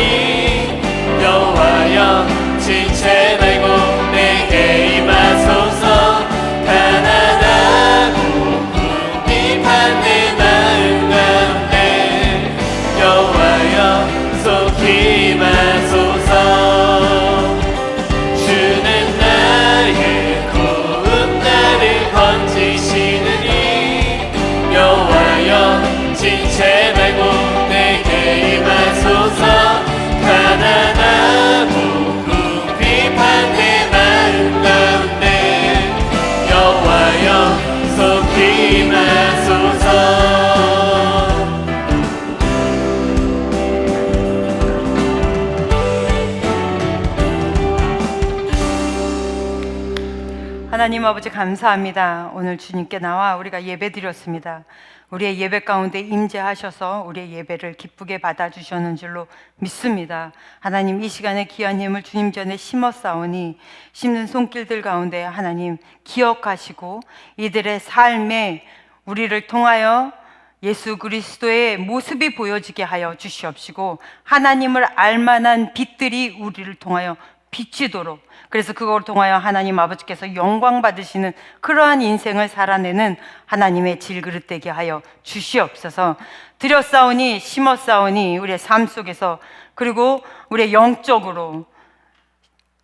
하나님 아버지 감사합니다. 오늘 주님께 나와 우리가 예배 드렸습니다. 우리의 예배 가운데 임재하셔서 우리의 예배를 기쁘게 받아주셨는 줄로 믿습니다. 하나님, 이 시간에 귀한 힘을 주님 전에 심었사오니 심는 손길들 가운데 하나님 기억하시고 이들의 삶에 우리를 통하여 예수 그리스도의 모습이 보여지게 하여 주시옵시고 하나님을 알만한 빛들이 우리를 통하여 비치도록, 그래서 그걸 통하여 하나님 아버지께서 영광 받으시는 그러한 인생을 살아내는 하나님의 질그릇 되게 하여 주시옵소서. 드렸사오니 심었사오니 우리의 삶 속에서, 그리고 우리의 영적으로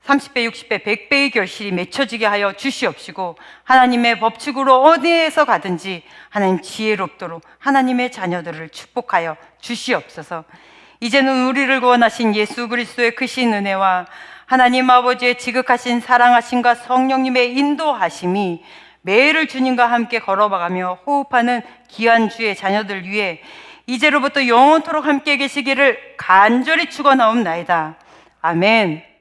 30배, 60배, 100배의 결실이 맺혀지게 하여 주시옵시고 하나님의 법칙으로 어디에서 가든지 하나님 지혜롭도록 하나님의 자녀들을 축복하여 주시옵소서. 이제는 우리를 구원하신 예수 그리스도의 크신 은혜와 하나님 아버지의 지극하신 사랑하심과 성령님의 인도하심이 매일을 주님과 함께 걸어가며 호흡하는 귀한 주의 자녀들 위해 이제로부터 영원토록 함께 계시기를 간절히 축원하옵나이다. 아멘.